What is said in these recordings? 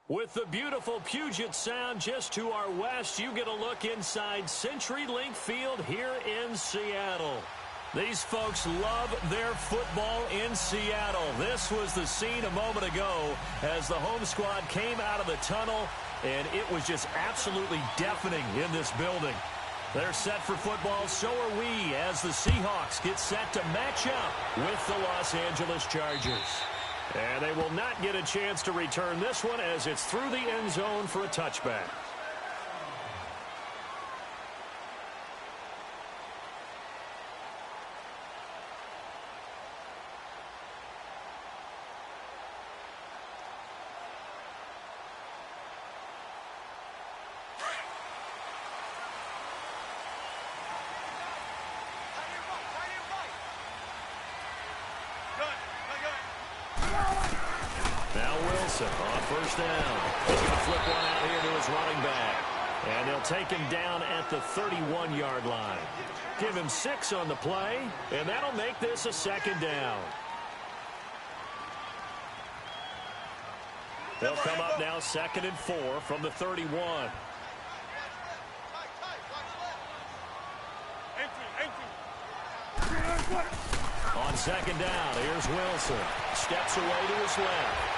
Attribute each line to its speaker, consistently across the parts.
Speaker 1: With the beautiful Puget Sound just to our west, you get a look inside CenturyLink Field here in Seattle. These folks love their football in Seattle. This was the scene a moment ago as the home squad came out of the tunnel, and it was just absolutely deafening in this building. They're set for football, so are we, as the Seahawks get set to match up with the Los Angeles Chargers. And they will not get a chance to return this one as it's through the end zone for a touchback. Now Wilson on first down. He's going to flip one out here to his running back. And they'll take him down at the 31-yard line. Give him 6 on the play, and that'll make this a second down. They'll come up now 2nd and 4 from the 31. On second down, here's Wilson. Steps away to his left.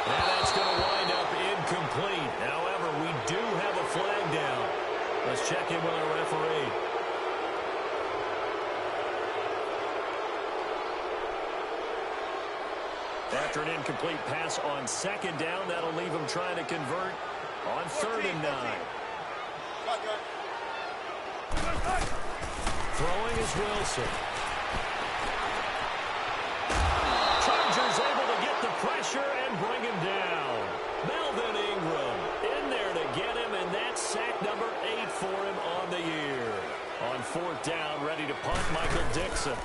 Speaker 1: And that's going to wind up incomplete. However, we do have a flag down. Let's check in with our referee. After an incomplete pass on second down, that'll leave him trying to convert on 3rd and 9. Throwing is Wilson. Chargers able to get the pressure and bring him down. Melvin Ingram in there to get him, and that's sack number 8 for him on the year. On 4th down, ready to punt, Michael Dickson.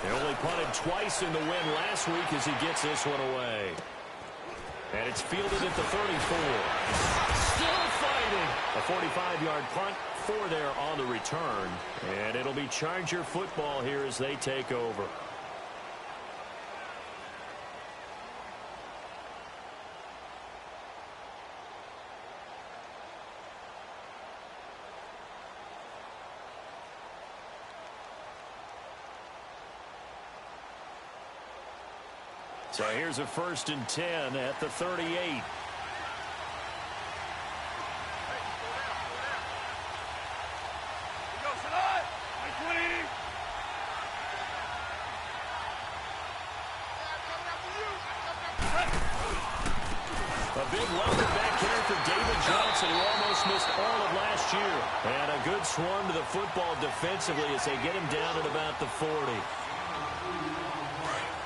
Speaker 1: He only punted twice in the win last week as he gets this one away. And it's fielded at the 34. Still fighting. A 45-yard punt, 4 there on the return. And it'll be Charger football here as they take over. So here's a 1st and 10 at the 38. A big welcome back here for David Johnson, who almost missed all of last year. And a good swarm to the football defensively as they get him down at about the 40.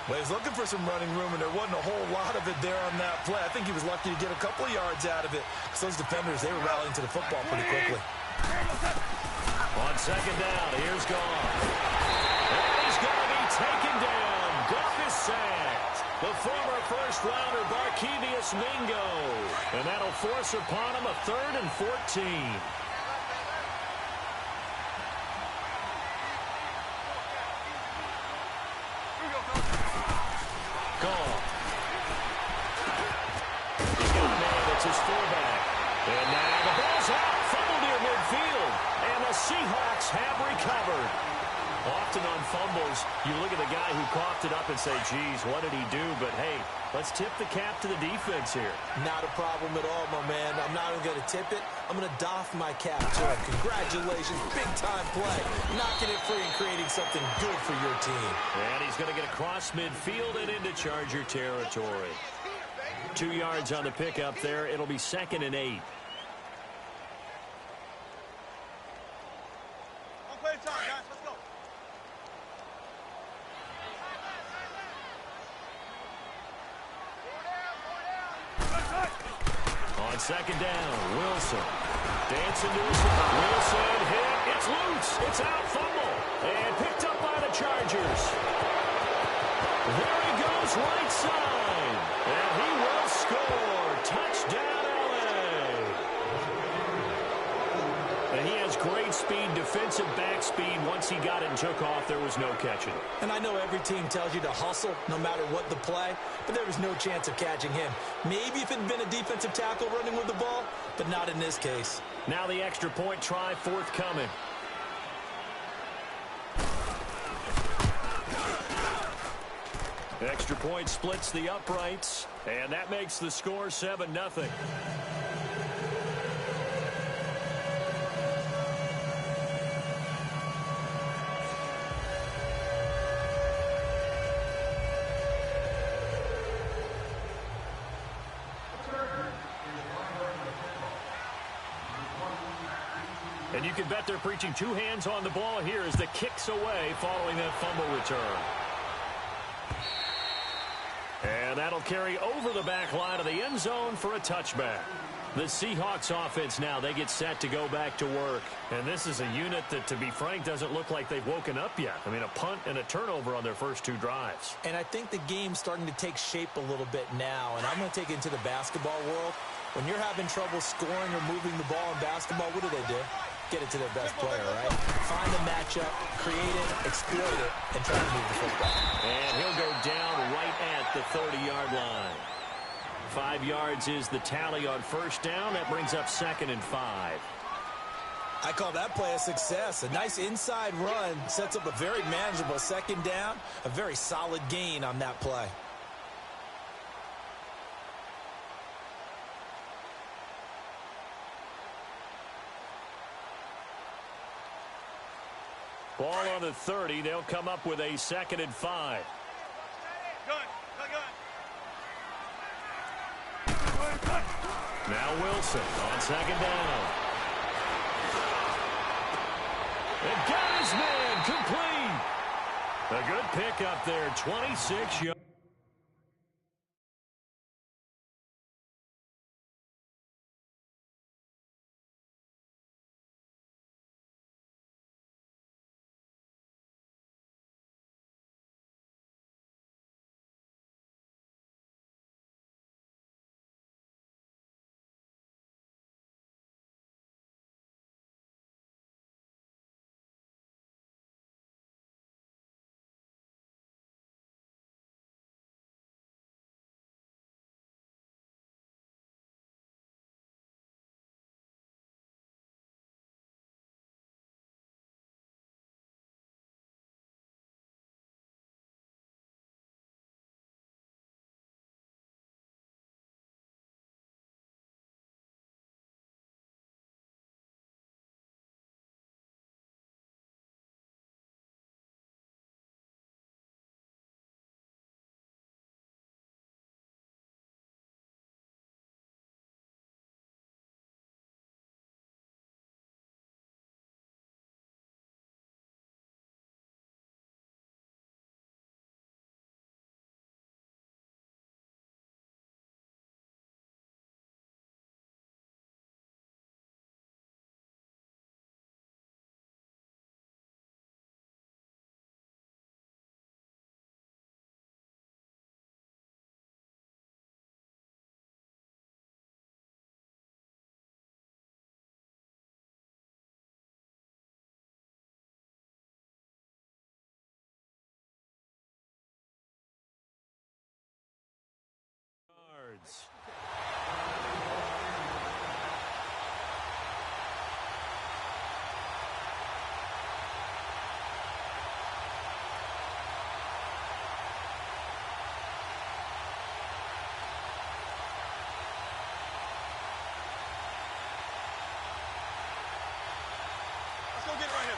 Speaker 2: Well, he's looking for some running room, and there wasn't a whole lot of it there on that play. I think he was lucky to get a couple of yards out of it. So those defenders, they were rallying to the football pretty quickly.
Speaker 1: On second down, here's Goff. And he's going to be taken down. Goff is sacked. The former first-rounder Barkevious Mingo. And that'll force upon him a 3rd and 14. His fullback. And now the ball's out. Fumble near midfield. And the Seahawks have recovered. Often on fumbles, you look at the guy who coughed it up and say, geez, what did he do? But, hey, let's tip the cap to the defense here.
Speaker 3: Not a problem at all, my man. I'm not even going to tip it. I'm going to doff my cap to him. Congratulations. Big-time play. Knocking it free and creating something good for your team.
Speaker 1: And he's going to get across midfield and into Charger territory. 2 yards on the pickup there. It'll be 2nd and 8. On second down, Wilson. Dancing to his right. Wilson hit. It's loose. It's out. Fumble. And picked up by the Chargers. There he goes right side. And he will score. Touchdown, L.A. And he has great speed speed, defensive back speed. Once he got it and took off, there was no catching.
Speaker 3: And I know every team tells you to hustle no matter what the play, but there was no chance of catching him. Maybe if it had been a defensive tackle running with the ball, but not in this case.
Speaker 1: Now the extra point try forthcoming. Extra point splits the uprights, and that makes the score 7-0. And you can bet they're preaching two hands on the ball here as the kick's away following that fumble return. And that'll carry over the back line of the end zone for a touchback. The Seahawks offense now, they get set to go back to work. And this is a unit that, to be frank, doesn't look like they've woken up yet. I mean, a punt and a turnover on their first two drives.
Speaker 3: And I think the game's starting to take shape a little bit now. And I'm going to take it into the basketball world. When you're having trouble scoring or moving the ball in basketball, what do? Get it to their best player, right? Find the matchup, create it, exploit it, and try to move the football.
Speaker 1: And he'll go down right at the 30-yard line. 5 yards is the tally on first down. That brings up 2nd and 5.
Speaker 3: I call that play a success. A nice inside run sets up a very manageable 2nd down. A very solid gain on that play.
Speaker 1: Ball on the 30. They'll come up with a 2nd and 5. Now Wilson on 2nd down. And got his man complete. A good pick up there, 26 yards.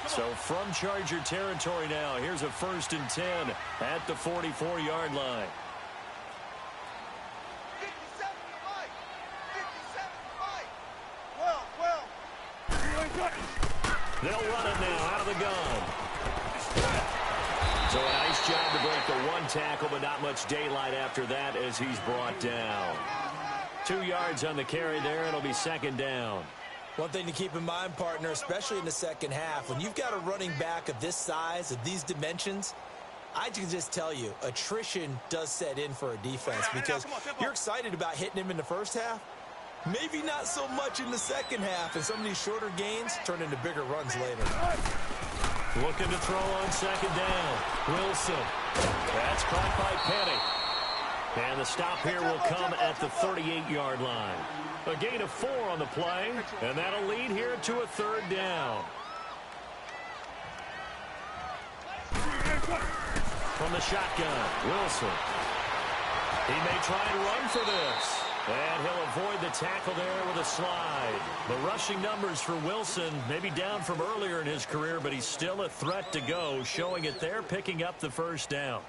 Speaker 1: So from Charger territory now, here's a 1st and 10 at the 44-yard line. They'll run it now out of the gun. So a nice job to break the one tackle, but not much daylight after that as he's brought down. 2 yards on the carry there. It'll be 2nd down.
Speaker 3: One thing to keep in mind, partner, especially in the second half, when you've got a running back of this size, of these dimensions, I can just tell you, attrition does set in for a defense because you're excited about hitting him in the first half, Maybe not so much in the second half, and some of these shorter gains turn into bigger runs later.
Speaker 1: Looking to throw on second down. Wilson. That's caught by Penny. And the stop here will come at the 38-yard line. A gain of 4 on the play, and that'll lead here to a third down. From the shotgun, Wilson. He may try and run for this. And he'll avoid the tackle there with a slide. The rushing numbers for Wilson may be down from earlier in his career, but he's still a threat to go, showing it there, picking up the first down.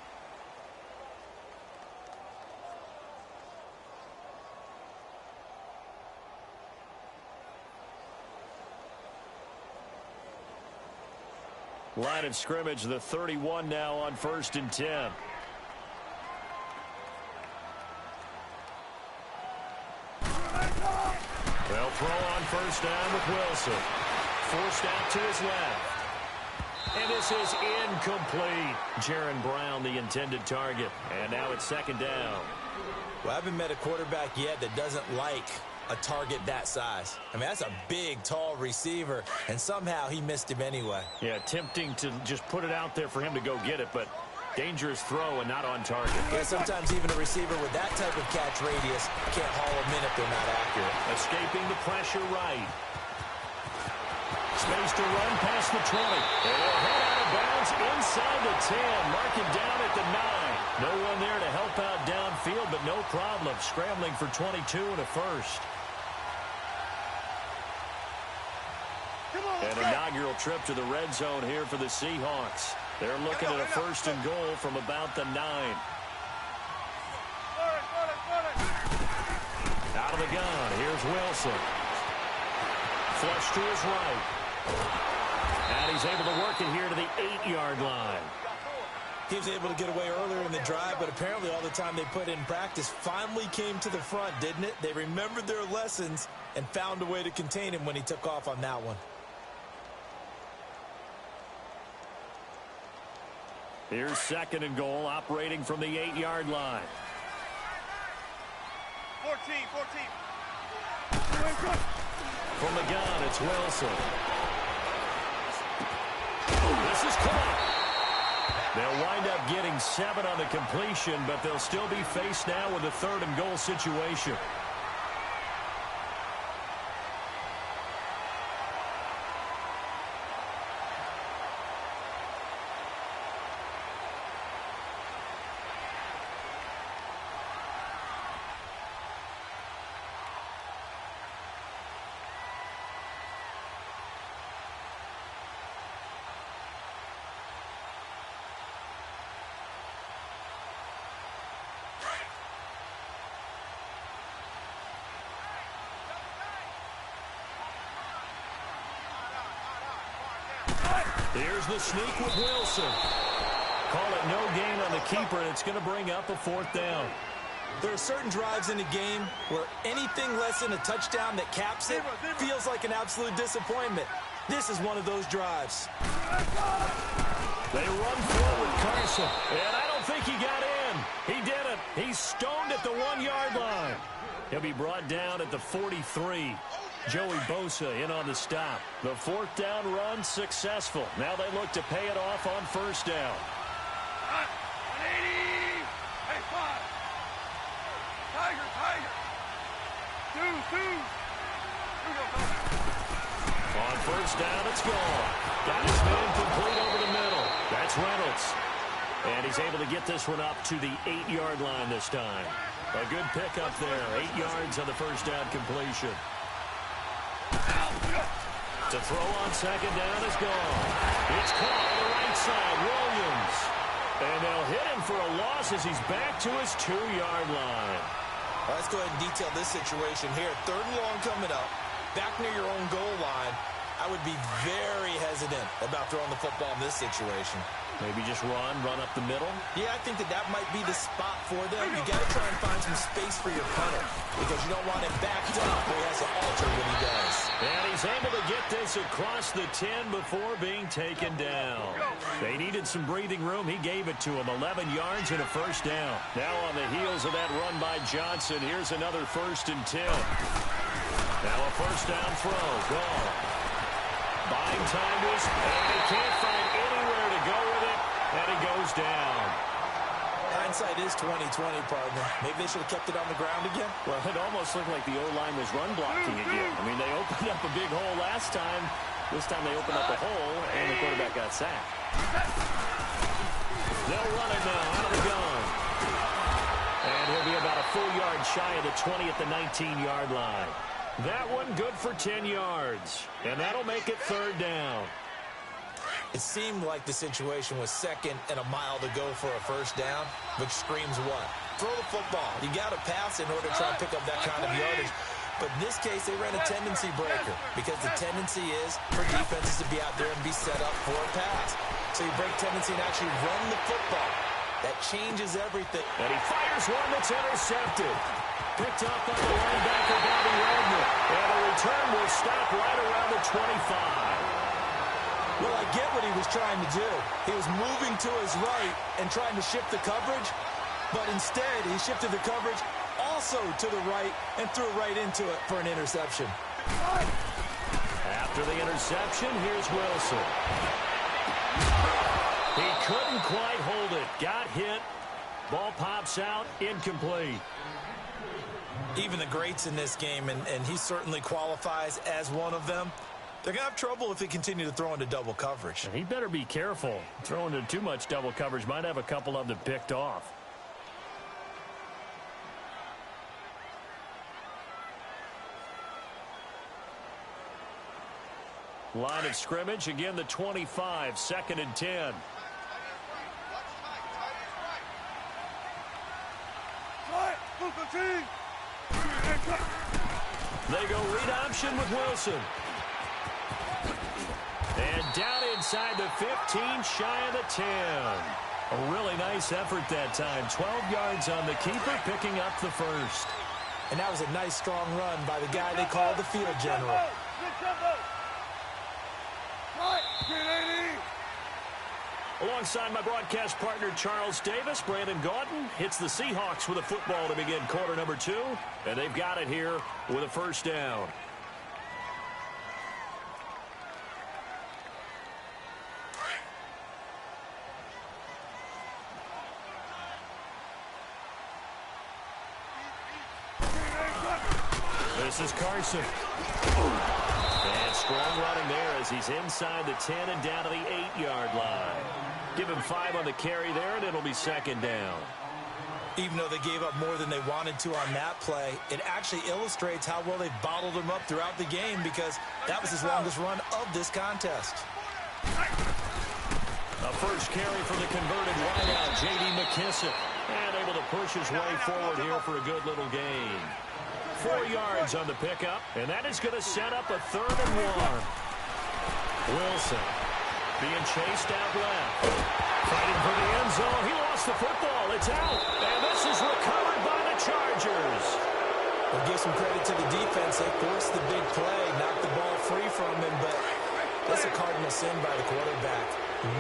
Speaker 1: Line of scrimmage, the 31 now on 1st and 10. They'll throw on first down with Wilson. Forced out to his left. And this is incomplete. Jaron Brown, the intended target. And now it's second down.
Speaker 3: Well, I haven't met a quarterback yet that doesn't like a target that size. I mean, that's a big, tall receiver, and somehow he missed him anyway.
Speaker 1: Yeah, tempting to just put it out there for him to go get it, but dangerous throw and not on target.
Speaker 3: Yeah, sometimes even a receiver with that type of catch radius can't haul them in if they're not accurate.
Speaker 1: Escaping the pressure right. Space to run past the 20. And he'll head out of bounds inside the 10. Mark it down at the 9. No one there to help out downfield, but no problem. Scrambling for 22 and a first. An inaugural trip to the red zone here for the Seahawks. They're looking at a first and goal from about the 9. Out of the gun, here's Wilson. Flush to his right. And he's able to work it here to the 8-yard line.
Speaker 3: He was able to get away earlier in the drive, but apparently all the time they put in practice finally came to the front, didn't it? They remembered their lessons and found a way to contain him when he took off on that one.
Speaker 1: Here's second and goal, operating from the 8-yard line.
Speaker 4: 14.
Speaker 1: From the gun, it's Wilson. This is caught. They'll wind up getting 7 on the completion, but they'll still be faced now with a third and goal situation. Here's the sneak with Wilson. Call it no gain on the keeper, and it's going to bring up a 4th down.
Speaker 3: There are certain drives in a game where anything less than a touchdown that caps it feels like an absolute disappointment. This is one of those drives.
Speaker 1: They run forward, Carson, and I don't think he got in. He didn't. He's stoned at the 1-yard line. He'll be brought down at the 43. Joey Bosa in on the stop. The 4th down run successful. Now they look to pay it off on first down.
Speaker 4: 180. Hey, 5. Tiger. 2.
Speaker 1: On first down, it's gone. Got his man complete over the middle. That's Reynolds. And he's able to get this one up to the 8-yard line this time. A good pickup there. 8 yards on the first down completion. To throw on second down is gone. It's caught on the right side. Williams. And they'll hit him for a loss as he's back to his 2-yard line.
Speaker 3: Well, let's go ahead and detail this situation here. 3rd and long coming up. Back near your own goal line. I would be very hesitant about throwing the football in this situation.
Speaker 1: Maybe just run up the middle?
Speaker 3: Yeah, I think that might be the spot for them. You got to try and find some space for your punter because you don't want him backed up where he has to alter when he does.
Speaker 1: And he's able to get this across the 10 before being taken down. They needed some breathing room. He gave it to him. 11 yards and a first down. Now on the heels of that run by Johnson, here's another 1st and 10. Now a first down throw. Gone. Buying time to his, and he can't find anywhere to go with it, and he goes down.
Speaker 3: Hindsight is 20/20, partner. Maybe they should have kept it on the ground again.
Speaker 1: Well, it almost looked like the O-line was run blocking again. I mean, they opened up a big hole last time. This time they opened up a hole, and the quarterback got sacked. They'll run it now out of the gun. And he'll be about a full yard shy of the 20 at the 19-yard line. That one good for 10 yards. And that'll make it third down.
Speaker 3: It seemed like the situation was second and a mile to go for a first down, which screams what? Throw the football. You got to pass in order to try and pick up that kind of yardage. But in this case, they ran a tendency breaker because the tendency is for defenses to be out there and be set up for a pass. So you break tendency and actually run the football. That changes everything.
Speaker 1: And he fires one that's intercepted. Picked up by the linebacker, Bobby Wagner. And a return will stop right around the 25.
Speaker 3: Well, I get what he was trying to do. He was moving to his right and trying to shift the coverage, but instead he shifted the coverage also to the right and threw right into it for an interception.
Speaker 1: After the interception, here's Wilson. He couldn't quite hold it. Got hit. Ball pops out. Incomplete.
Speaker 3: Even the greats in this game, and he certainly qualifies as one of them, they're going to have trouble if they continue to throw into double coverage.
Speaker 1: He better be careful. Throwing into too much double coverage might have a couple of them picked off. Line of scrimmage, again the 25, 2nd and 10. They go read option with Wilson. And down inside the 15, shy of the 10. A really nice effort that time. 12 yards on the keeper, picking up the first.
Speaker 3: And that was a nice, strong run by the guy they call the field general.
Speaker 1: Alongside my broadcast partner, Charles Davis, Brandon Gaudin hits the Seahawks with a football to begin quarter number 2. And they've got it here with a first down. This is Carson. And strong running there as he's inside the 10 and down to the 8-yard line. Give him 5 on the carry there, and it'll be second down.
Speaker 3: Even though they gave up more than they wanted to on that play, it actually illustrates how well they've bottled him up throughout the game because that was his longest run of this contest.
Speaker 1: A first carry for the converted wideout, J.D. McKissick. And able to push his way forward here for a good little gain. 4 yards on the pickup, and that is going to set up a 3rd and 1. Wilson being chased out left. Fighting for the end zone. He lost the football. It's out. And this is recovered by the Chargers.
Speaker 3: We'll give some credit to the defense. They forced the big play, knocked the ball free from him, but that's a cardinal sin by the quarterback.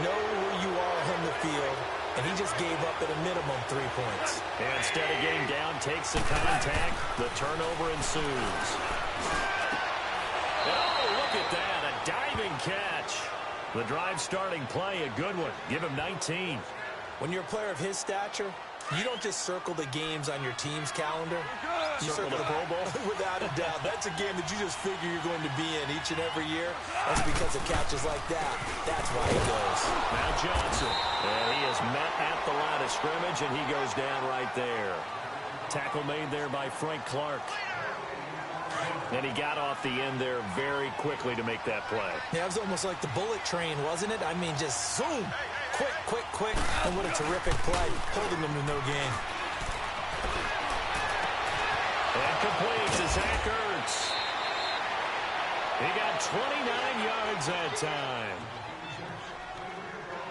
Speaker 3: Know where you are on the field, and he just gave up at a minimum 3 points.
Speaker 1: And instead of getting down, takes the contact. The turnover ensues. Oh, look at that. A diving catch. The drive starting play, a good one. Give him 19.
Speaker 3: When you're a player of his stature, you don't just circle the games on your team's calendar. You
Speaker 1: Circle the Pro Bowl?
Speaker 3: Without a doubt. That's a game that you just figure you're going to be in each and every year. That's because of catches like that. That's why he goes.
Speaker 1: Now Johnson. And he is met at the line of scrimmage, and he goes down right there. Tackle made there by Frank Clark. And he got off the end there very quickly to make that play.
Speaker 3: Yeah, it was almost like the bullet train, wasn't it? I mean, just zoom. Quick, quick, quick. And what a terrific play. Holding them to no gain.
Speaker 1: And complete to Zach Ertz. He got 29 yards that time.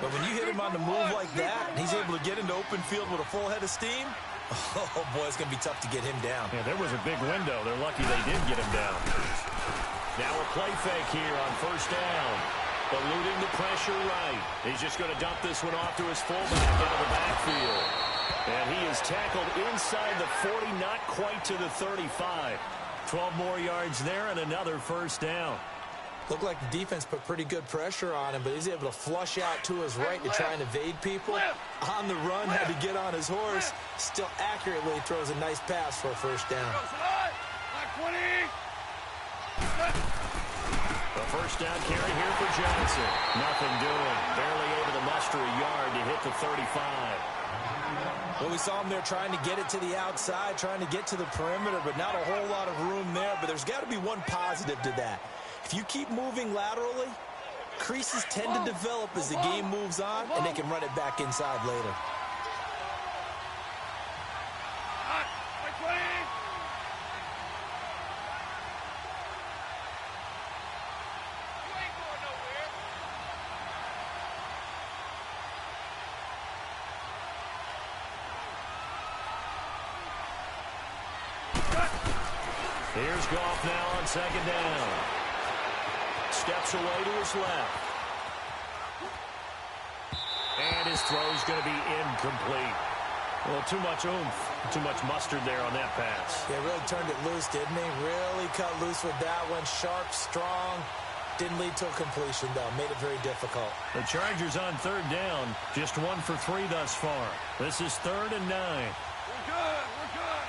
Speaker 3: But when you hit him on the move like that, he's able to get into open field with a full head of steam. Oh, boy, it's going to be tough to get him down.
Speaker 1: Yeah, there was a big window. They're lucky they did get him down. Now a play fake here on first down. Eluding the pressure right. He's just going to dump this one off to his fullback out of the backfield. And he is tackled inside the 40, not quite to the 35. 12 more yards there and another first down.
Speaker 3: Looked like the defense put pretty good pressure on him, but he's able to flush out to his right to try and evade people. On the run, had to get on his horse. Still accurately throws a nice pass for a first down.
Speaker 1: A first down carry here for Johnson. Nothing doing. Barely able to muster a yard to hit the 35.
Speaker 3: Well, we saw him there trying to get it to the outside, trying to get to the perimeter, but not a whole lot of room there. But there's got to be one positive to that. If you keep moving laterally, creases tend to develop as the game moves on, and they can run it back inside later.
Speaker 1: Here's Goff now on second down. Steps away to his left. And his throw's going to be incomplete. Well, too much oomph, too much mustard there on that pass.
Speaker 3: Yeah, really turned it loose, didn't he? Really cut loose with that one. Sharp, strong. Didn't lead to a completion, though. Made it very difficult.
Speaker 1: The Chargers on third down. Just 1 for 3 thus far. This is 3rd and 9.
Speaker 4: We're good. We're good.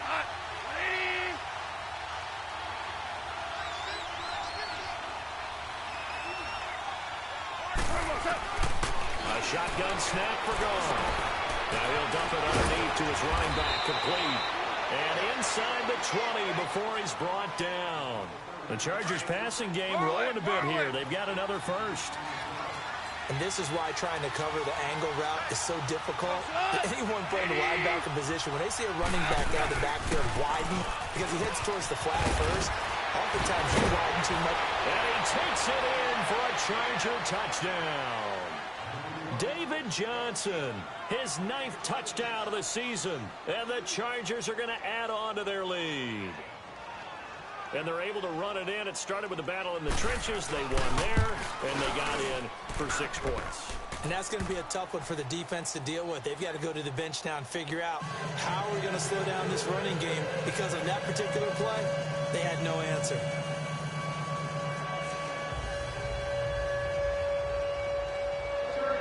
Speaker 4: Hot. Ready.
Speaker 1: A shotgun snap for Goff. Now he'll dump it underneath to his running back, complete. And inside the 20 before he's brought down. The Chargers passing game rolling a bit here. They've got another first.
Speaker 3: And this is why trying to cover the angle route is so difficult. Anyone playing the linebacker position, when they see a running back out of the backfield widen, because he heads towards the flat first, oftentimes you widen too much.
Speaker 1: And he takes it in for a Charger touchdown. David Johnson, his 9th touchdown of the season. And the Chargers are going to add on to their lead. And they're able to run it in. It started with a battle in the trenches. They won there, and they got in for 6 points.
Speaker 3: And that's going to be a tough one for the defense to deal with. They've got to go to the bench now and figure out how are we going to slow down this running game, because on that particular play, they had no answer.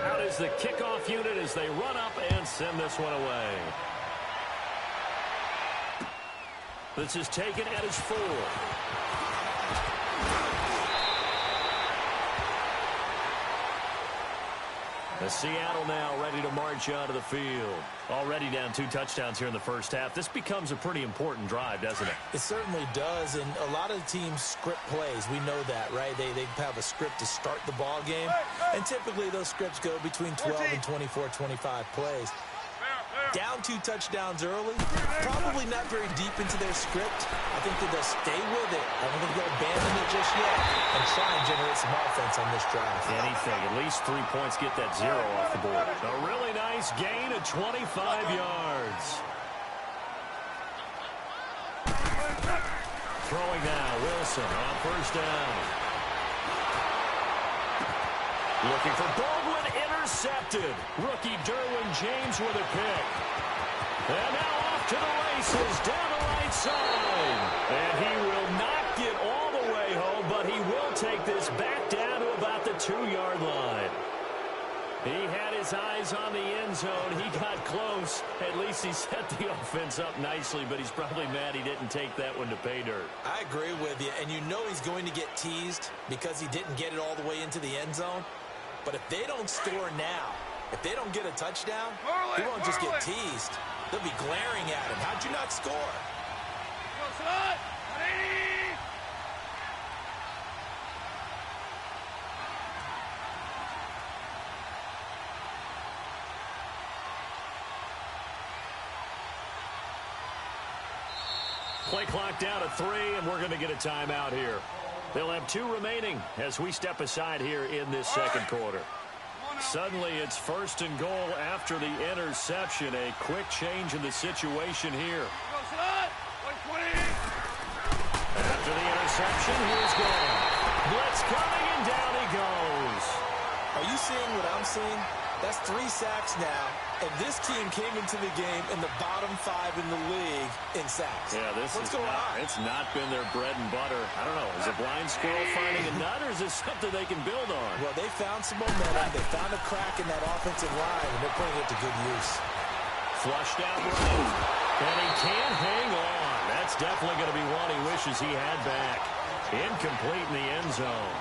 Speaker 1: Out is the kickoff unit as they run up and send this one away. This is taken at his 4. The Seattle now ready to march out of the field. Already down 2 touchdowns here in the first half. This becomes a pretty important drive, doesn't it?
Speaker 3: It certainly does, and a lot of teams script plays. We know that, right? They have a script to start the ball game, and typically those scripts go between 12 and 24, 25 plays. Down 2 touchdowns early, probably not very deep into their script. I think that they'll stay with it. I don't think they'll abandon it just yet and try and generate some offense on this drive.
Speaker 1: Anything, at least 3 points, get that 0 off the board. A really nice gain of 25 yards. Throwing now, Wilson on first down. Looking for Baldwin, intercepted. Rookie Derwin James with a pick. And now off to the races, down the right side. And he will not get all the way home, but he will take this back down to about the 2-yard line. He had his eyes on the end zone. He got close. At least he set the offense up nicely, but he's probably mad he didn't take that one to pay dirt.
Speaker 3: I agree with you, and you know he's going to get teased because he didn't get it all the way into the end zone. But if they don't score now, if they don't get a touchdown, he won't just get teased. They'll be glaring at him. How'd you not score?
Speaker 1: Play clock down to 3, and we're going to get a timeout here. They'll have 2 remaining as we step aside here in this second quarter. Suddenly, it's 1st and goal after the interception. A quick change in the situation here. After the interception, here's Goff. Blitz coming, and down he goes.
Speaker 3: Are you seeing what I'm seeing? That's 3 sacks now, and this team came into the game in the bottom 5 in the league in sacks.
Speaker 1: Yeah,
Speaker 3: What's going on?
Speaker 1: It's not been their bread and butter. I don't know. Is a blind squirrel finding a nut, or is this something they can build on?
Speaker 3: Well, they found some momentum. They found a crack in that offensive line, and they're putting it to good use.
Speaker 1: Flushed out right, and he can't hang on. That's definitely going to be one he wishes he had back. Incomplete in the end zone.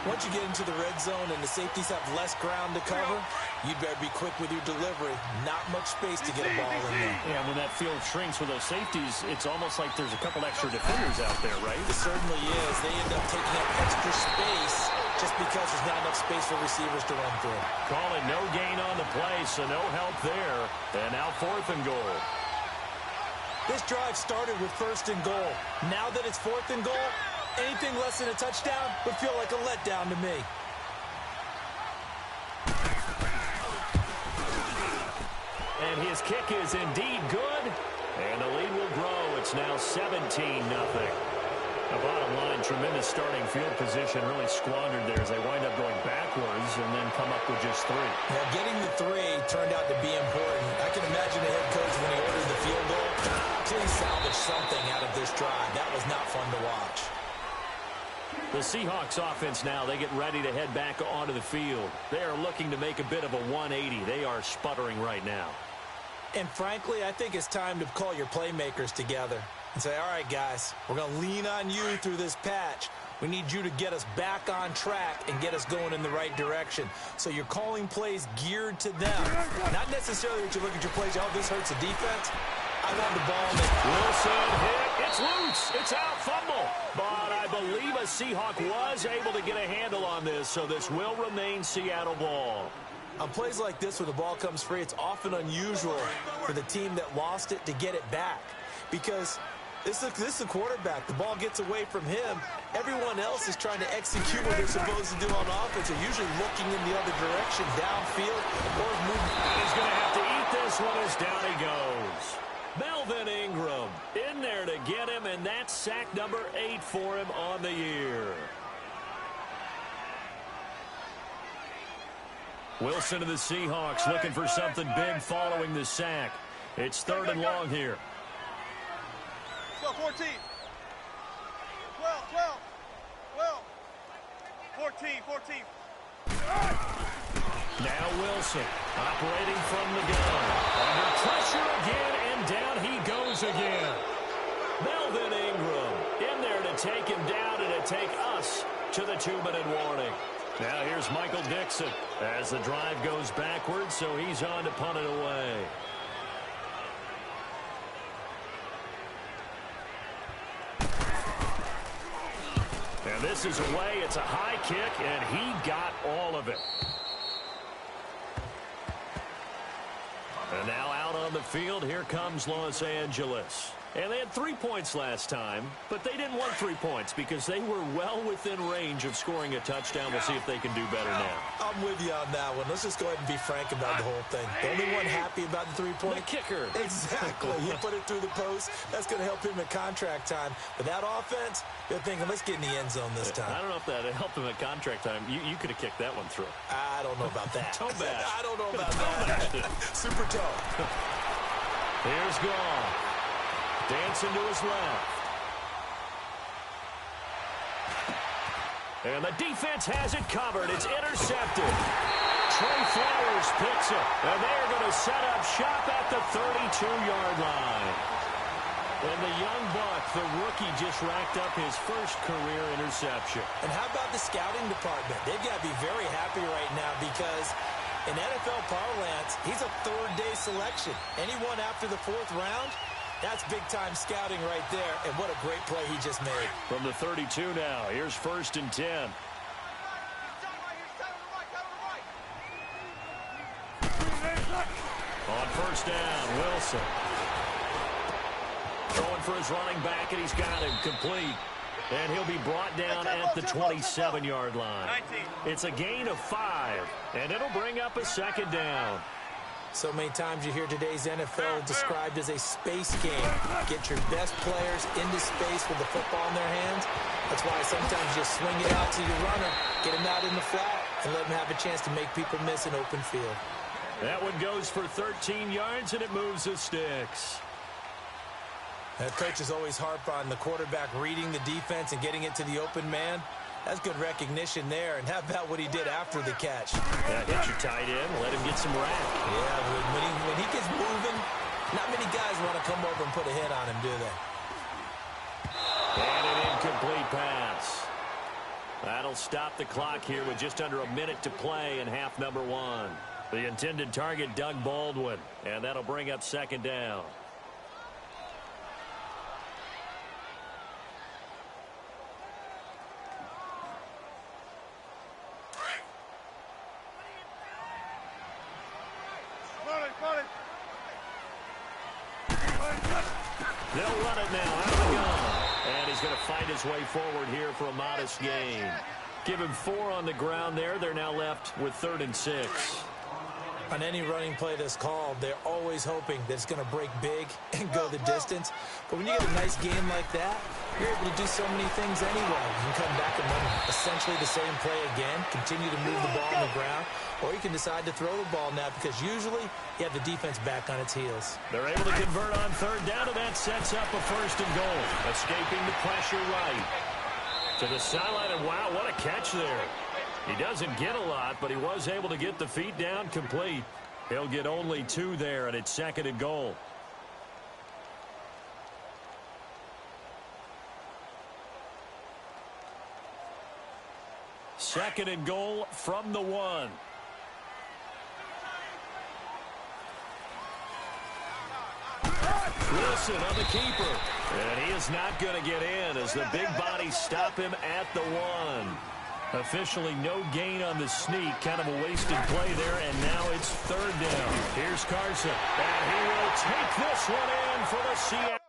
Speaker 3: Once you get into the red zone and the safeties have less ground to cover, you'd better be quick with your delivery. Not much space to get a ball in there.
Speaker 1: Yeah, when that field shrinks with those safeties, it's almost like there's a couple extra defenders out there, right?
Speaker 3: It certainly is. They end up taking up extra space just because there's not enough space for receivers to run through.
Speaker 1: Calling no gain on the play, so no help there. And now 4th and goal.
Speaker 3: This drive started with 1st and goal. Now that it's 4th and goal, anything less than a touchdown would feel like a letdown to me.
Speaker 1: And his kick is indeed good. And the lead will grow. It's now 17-0. The bottom line, tremendous starting field position, really squandered there as they wind up going backwards and then come up with just 3.
Speaker 3: Well, getting the 3 turned out to be important. I can imagine the head coach when he ordered the field goal. Please salvage something out of this drive. That was not fun to watch.
Speaker 1: The Seahawks offense now, they get ready to head back onto the field. They are looking to make a bit of a 180. They are sputtering right now.
Speaker 3: And frankly, I think it's time to call your playmakers together and say, all right, guys, we're going to lean on you through this patch. We need you to get us back on track and get us going in the right direction. So you're calling plays geared to them. Not necessarily that you look at your plays, oh, this hurts the defense. I want the ball.
Speaker 1: Wilson hit. It's loose. It's out. Fumble. But I believe a Seahawk was able to get a handle on this, so this will remain Seattle ball.
Speaker 3: On plays like this where the ball comes free, it's often unusual for the team that lost it to get it back. Because this is the quarterback. The ball gets away from him. Everyone else is trying to execute what they're supposed to do on offense. They're usually looking in the other direction, downfield, or moving.
Speaker 1: He's going to have to eat this one as down he goes. Melvin Ingram in there to get him, and that's sack number 8 for him on the year. Wilson of the Seahawks looking for something big following the sack. It's 3rd and long here.
Speaker 4: Let's go, 14. 12, 12, 12. 14, 14.
Speaker 1: Now Wilson operating from the gun. Under pressure again, and down he goes again. Melvin Ingram in there to take him down and to take us to the 2-minute warning. Now here's Michael Dixon as the drive goes backwards, so he's on to punt it away. And this is away. It's a high kick, and he got all of it. And now out on the field, here comes Los Angeles. And they had 3 points last time, but they didn't want 3 points because they were well within range of scoring a touchdown. We'll see if they can do better now.
Speaker 3: I'm with you on that one. Let's just go ahead and be frank about the whole thing. The only one happy about the 3-point?
Speaker 1: The kicker.
Speaker 3: Exactly. He put it through the post. That's going to help him in contract time. But that offense, they're thinking, let's get in the end zone this time.
Speaker 1: I don't know if that helped him at contract time. You could have kicked that one through.
Speaker 3: I don't know about that.
Speaker 1: Toe bash.
Speaker 3: I don't know about that. Super toe.
Speaker 1: Here's Goff. Dancing to his left. And the defense has it covered. It's intercepted. Trey Flowers picks it. And they're going to set up shop at the 32-yard line. And the young buck, the rookie, just racked up his first career interception.
Speaker 3: And how about the scouting department? They've got to be very happy right now because in NFL parlance, he's a third-day selection. Anyone after the 4th round, that's big-time scouting right there, and what a great play he just made.
Speaker 1: From the 32 now, here's 1st and 10. On 1st down, Wilson. Throwing for his running back, and he's got him complete. And he'll be brought down at the 27-yard line. It's a gain of 5, and it'll bring up a 2nd down.
Speaker 3: So many times you hear today's NFL described as a space game. Get your best players into space with the football in their hands. That's why sometimes you swing it out to your runner, get him out in the flat, and let him have a chance to make people miss an open field.
Speaker 1: That one goes for 13 yards, and it moves the sticks.
Speaker 3: Coaches always harp on the quarterback reading the defense and getting it to the open man. That's good recognition there. And how about what he did after the catch?
Speaker 1: Yeah, hit your tight end, let him get some rack.
Speaker 3: Yeah, when he gets moving, not many guys want to come over and put a hit on him, do they?
Speaker 1: And an incomplete pass. That'll stop the clock here with just under a minute to play in half number one. The intended target, Doug Baldwin, and that'll bring up second down. They'll run it now out of the gun. And he's going to find his way forward here for a modest gain. Give him 4 on the ground there. They're now left with 3rd and 6.
Speaker 3: On any running play that's called, they're always hoping that it's going to break big and go the distance. But when you get a nice game like that, you're able to do so many things anyway. You can come back and run essentially the same play again, continue to move the ball on the ground, or you can decide to throw the ball now because usually you have the defense back on its heels.
Speaker 1: They're able to convert on 3rd down, and that sets up a 1st and goal. Escaping the pressure right. To the sideline, and wow, what a catch there. He doesn't get a lot, but he was able to get the feet down complete. He'll get only 2 there, and it's 2nd and goal. Second and goal from the 1. Wilson on the keeper. And he is not going to get in as the big bodies stop him at the 1. Officially no gain on the sneak. Kind of a wasted play there, and now it's 3rd down. Here's Carson. And he will take this one in for the Seattle.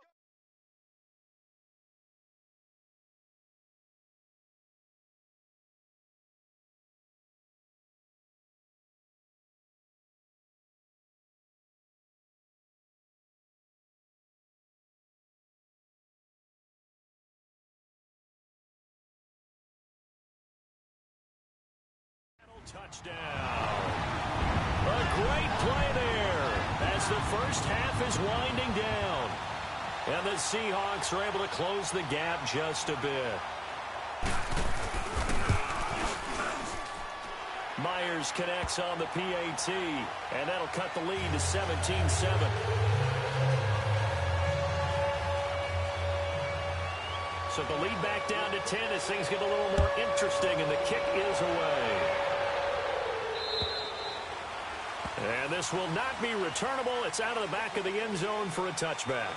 Speaker 1: Touchdown. A great play there as the first half is winding down. And the Seahawks are able to close the gap just a bit. Myers connects on the PAT, and that'll cut the lead to 17-7. So the lead back down to 10 as things get a little more interesting, and the kick is away. And this will not be returnable. It's out of the back of the end zone for a touchback.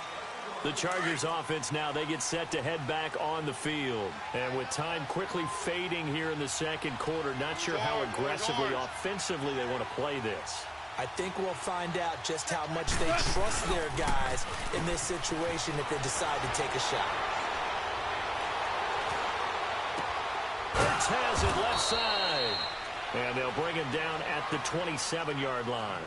Speaker 1: The Chargers offense now, they get set to head back on the field. And with time quickly fading here in the second quarter, not sure how aggressively, offensively they want to play this.
Speaker 3: I think we'll find out just how much they trust their guys in this situation if they decide to take a shot.
Speaker 1: Hurts has it left side. And they'll bring him down at the 27-yard line.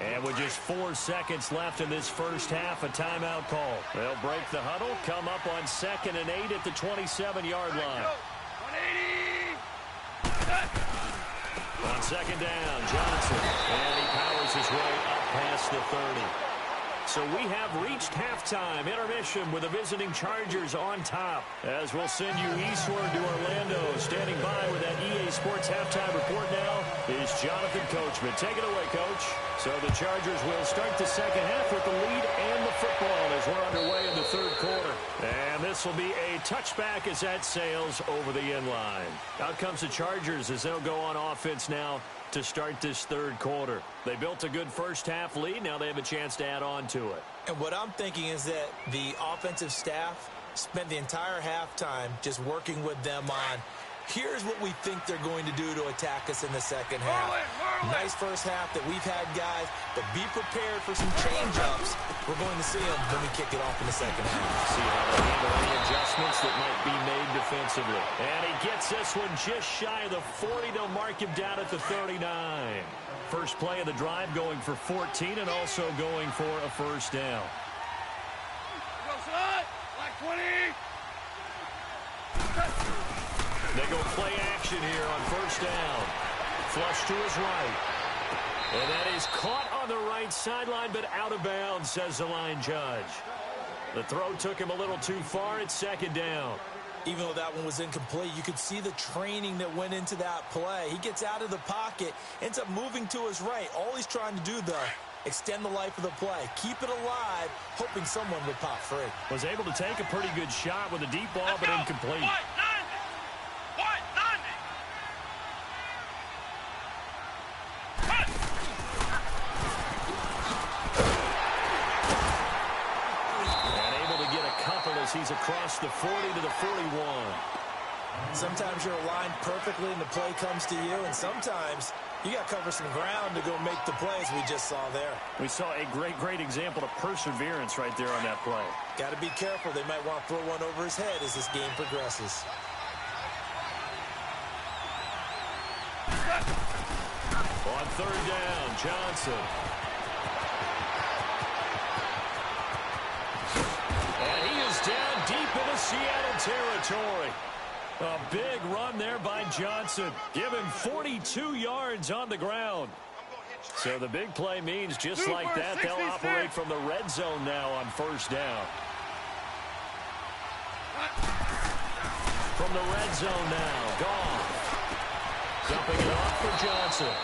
Speaker 1: And with just 4 seconds left in this first half, a timeout call. They'll break the huddle, come up on 2nd and 8 at the 27-yard line. 180. On 2nd down, Johnson. And he powers his way up past the 30. So we have reached halftime intermission with the visiting Chargers on top. As we'll send you eastward to Orlando. Standing by with that EA Sports halftime report now is Jonathan Coachman. Take it away, Coach. So the Chargers will start the second half with the lead and the football as we're underway in the 3rd quarter. And this will be a touchback as that sails over the end line. Out comes the Chargers as they'll go on offense now to start this 3rd quarter. They built a good first half lead. Now they have a chance to add on to it.
Speaker 3: And what I'm thinking is that the offensive staff spent the entire halftime just working with them on, here's what we think they're going to do to attack us in the second half. Nice first half that we've had, guys, but be prepared for some change-ups. We're going to see them when we kick it off in the second half.
Speaker 1: See how they handle any adjustments that might be made defensively. And he gets this one just shy of the 40. They'll mark him down at the 39. First play of the drive going for 14 and also going for a first down.
Speaker 4: Go, son! Like 20!
Speaker 1: They go play action here on first down. Flush to his right. And that is caught on the right sideline, but out of bounds, says the line judge. The throw took him a little too far. It's second down.
Speaker 3: Even though that one was incomplete, you could see the training that went into that play. He gets out of the pocket, ends up moving to his right. All he's trying to do, though, extend the life of the play. Keep it alive, hoping someone would pop free.
Speaker 1: Was able to take a pretty good shot with a deep ball, but incomplete. He's across the 40 to the 41.
Speaker 3: Sometimes you're aligned perfectly and the play comes to you, and sometimes you got to cover some ground to go make the plays we just saw there.
Speaker 1: We saw a great example of perseverance right there on that play.
Speaker 3: Got to be careful. They might want to throw one over his head as this game progresses.
Speaker 1: On third down, Johnson. Down deep into Seattle territory. A big run there by Johnson. Give him 42 yards on the ground. So the big play means just like that, they'll operate from the red zone now on first down. From the red zone now, Goff. Dumping it off for Johnson.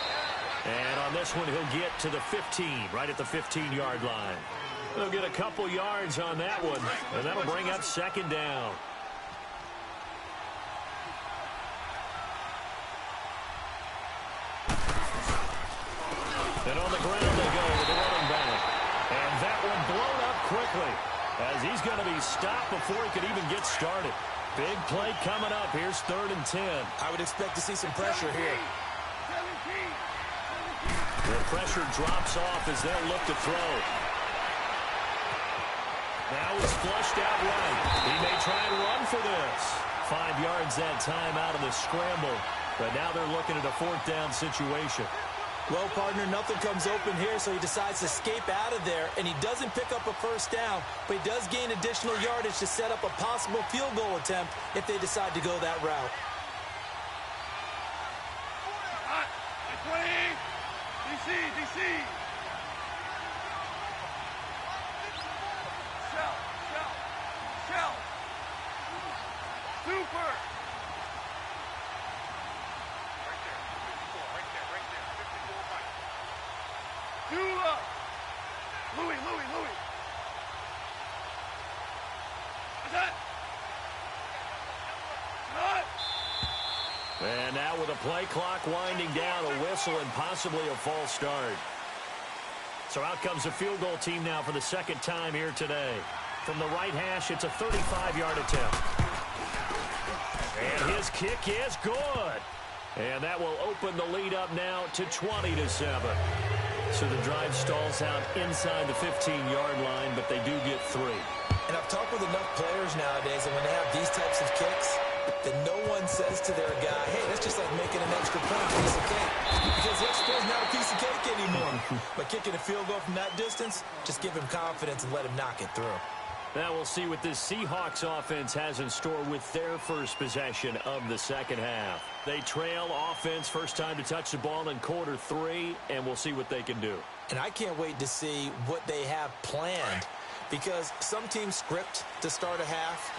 Speaker 1: And on this one, he'll get to the 15, right at the 15-yard line. They'll get a couple yards on that one, and that'll bring up second down. And on the ground they go with the running back. And that one blown up quickly as he's going to be stopped before he could even get started. Big play coming up. Here's 3rd and 10.
Speaker 3: I would expect to see some pressure here.
Speaker 1: The pressure drops off as they'll look to throw. Now he's flushed out right. He may try and run for this. 5 yards that time out of the scramble. But now they're looking at a 4th down situation.
Speaker 3: Well, partner, nothing comes open here, so he decides to escape out of there, and he doesn't pick up a first down, but he does gain additional yardage to set up a possible field goal attempt if they decide to go that route.
Speaker 4: DC. Shell. Super. Right there. 54 right. Dula. Louis. What's that?
Speaker 1: And now with a play clock winding down, a whistle and possibly a false start. So out comes the field goal team now for the second time here today. From the right hash, it's a 35-yard attempt. And his kick is good. And that will open the lead up now to 20-7. So the drive stalls out inside the 15-yard line, but they do get 3.
Speaker 3: And I've talked with enough players nowadays, and when they have these types of kicks, that no one says to their guy, hey, that's just like making an extra point piece of cake. Because the extra point is not a piece of cake anymore. But kicking a field goal from that distance, just give him confidence and let him knock it through.
Speaker 1: Now we'll see what this Seahawks offense has in store with their first possession of the second half. They trail offense, first time to touch the ball in quarter 3, and we'll see what they can do.
Speaker 3: And I can't wait to see what they have planned, because some teams script to start a half.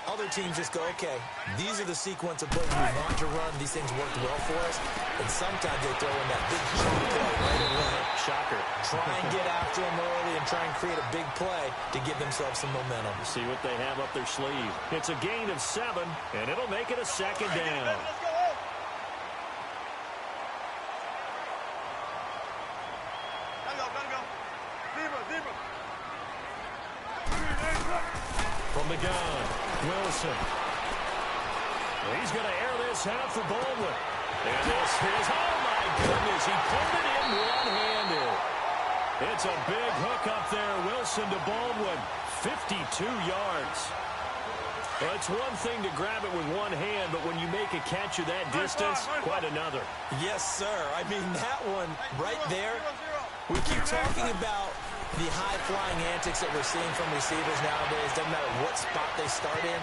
Speaker 3: Other teams just go, okay, these are the sequence of plays we want to run. These things worked well for us. And sometimes they throw in that big chunk play right away.
Speaker 1: Shocker.
Speaker 3: Try and get after them early and try and create a big play to give themselves some momentum.
Speaker 1: See what they have up their sleeve. It's a gain of 7, and it'll make it a second down.
Speaker 4: Gotta go. Zebra.
Speaker 1: From the gun, Wilson. He's going to air this out for Baldwin. And this is, oh my goodness, he pulled it in one-handed. It's a big hook up there, Wilson to Baldwin, 52 yards. Well, it's one thing to grab it with one hand, but when you make a catch of that distance, quite another.
Speaker 3: Yes, sir. I mean, that one right there, we keep talking about the high-flying antics that we're seeing from receivers nowadays. Doesn't matter what spot they start in.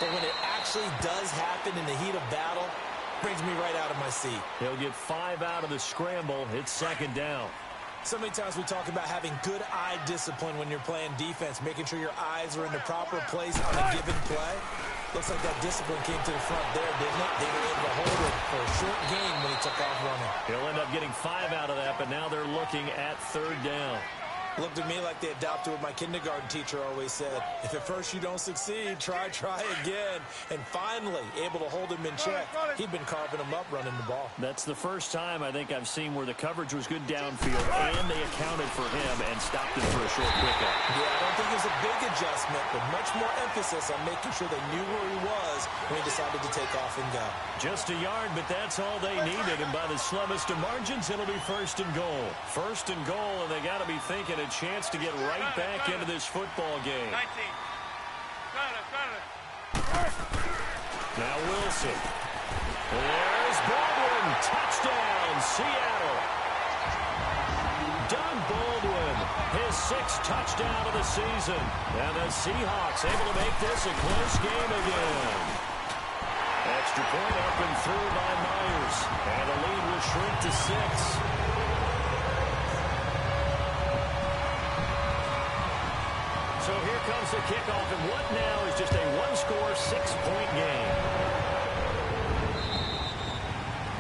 Speaker 3: but when it actually does happen in the heat of battle, brings me right out of my seat.
Speaker 1: He'll get 5 out of the scramble. It's second down.
Speaker 3: So many times we talk about having good eye discipline when you're playing defense, making sure your eyes are in the proper place on a given play. Looks like that discipline came to the front there, didn't it? They were able to hold it for a short gain when he took off running.
Speaker 1: He'll end up getting 5 out of that, but now they're looking at third down.
Speaker 3: Looked to me like they adopted what my kindergarten teacher always said. If at first you don't succeed, try again. And finally, able to hold him in check. He'd been carving him up running the ball.
Speaker 1: That's the first time I think I've seen where the coverage was good downfield, and they accounted for him and stopped him for a short pickup.
Speaker 3: Yeah, I don't think it was a big adjustment, but much more emphasis on making sure they knew where he was when he decided to take off and go.
Speaker 1: Just a yard, but that's all they needed, and by the slimmest of margins, it'll be first and goal. First and goal, and they got to be thinking a chance to get right back into this football game.
Speaker 4: 19.
Speaker 1: Now Wilson. There's Baldwin. Touchdown, Seattle. Doug Baldwin, his 6th touchdown of the season. And the Seahawks able to make this a close game again. Extra point up and through by Myers. And the lead will shrink to 6. So here comes the kickoff, and what now is just a one-score, 6-point game.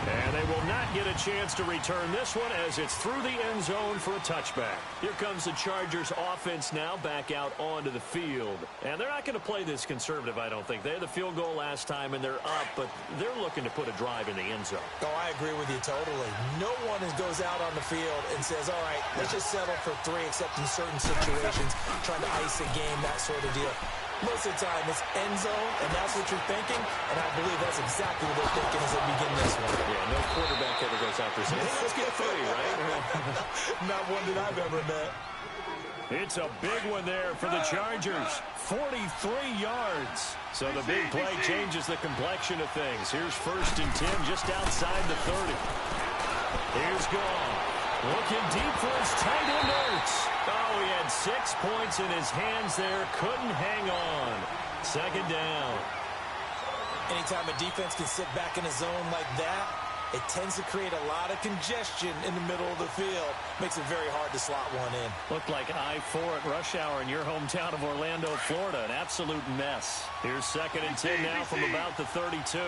Speaker 1: And they will not get a chance to return this one as it's through the end zone for a touchback. Here comes the Chargers offense now back out onto the field. And they're not going to play this conservative, I don't think. They had the field goal last time, and they're up, but they're looking to put a drive in the end zone.
Speaker 3: Oh, I agree with you totally. No one goes out on the field and says, all right, let's just settle for 3, except in certain situations, trying to ice a game, that sort of deal. Most of the time, it's end zone, and that's what you're thinking, and I believe that's exactly what they're thinking as they begin this one.
Speaker 1: Yeah, no quarterback ever goes out there saying, hey, let's get 3, right?
Speaker 3: Not one that I've ever met.
Speaker 1: It's a big one there for the Chargers. 43 yards. So the big play changes the complexion of things. Here's first and 10 just outside the 30. Here's Goff. Looking deep for his tight end, Ertz. Oh, he had 6 points in his hands there. Couldn't hang on. Second down.
Speaker 3: Anytime a defense can sit back in a zone like that, it tends to create a lot of congestion in the middle of the field. Makes it very hard to slot one in.
Speaker 1: Looked like I-4 at rush hour in your hometown of Orlando, Florida. An absolute mess. Here's second and 10 now from about the 32.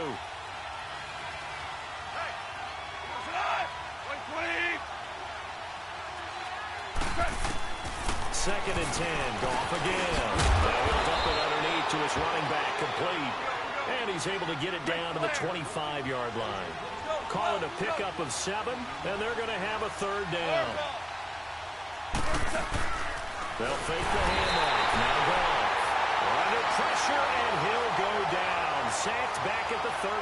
Speaker 1: Second and 10. Goff again. He'll dump it underneath to his running back. Complete. And he's able to get it down to the 25-yard line. Call it a pickup of 7, and they're going to have a third down. They'll fake the handoff. Now Goff. Under pressure, and he'll go down. Sacked back at the 31.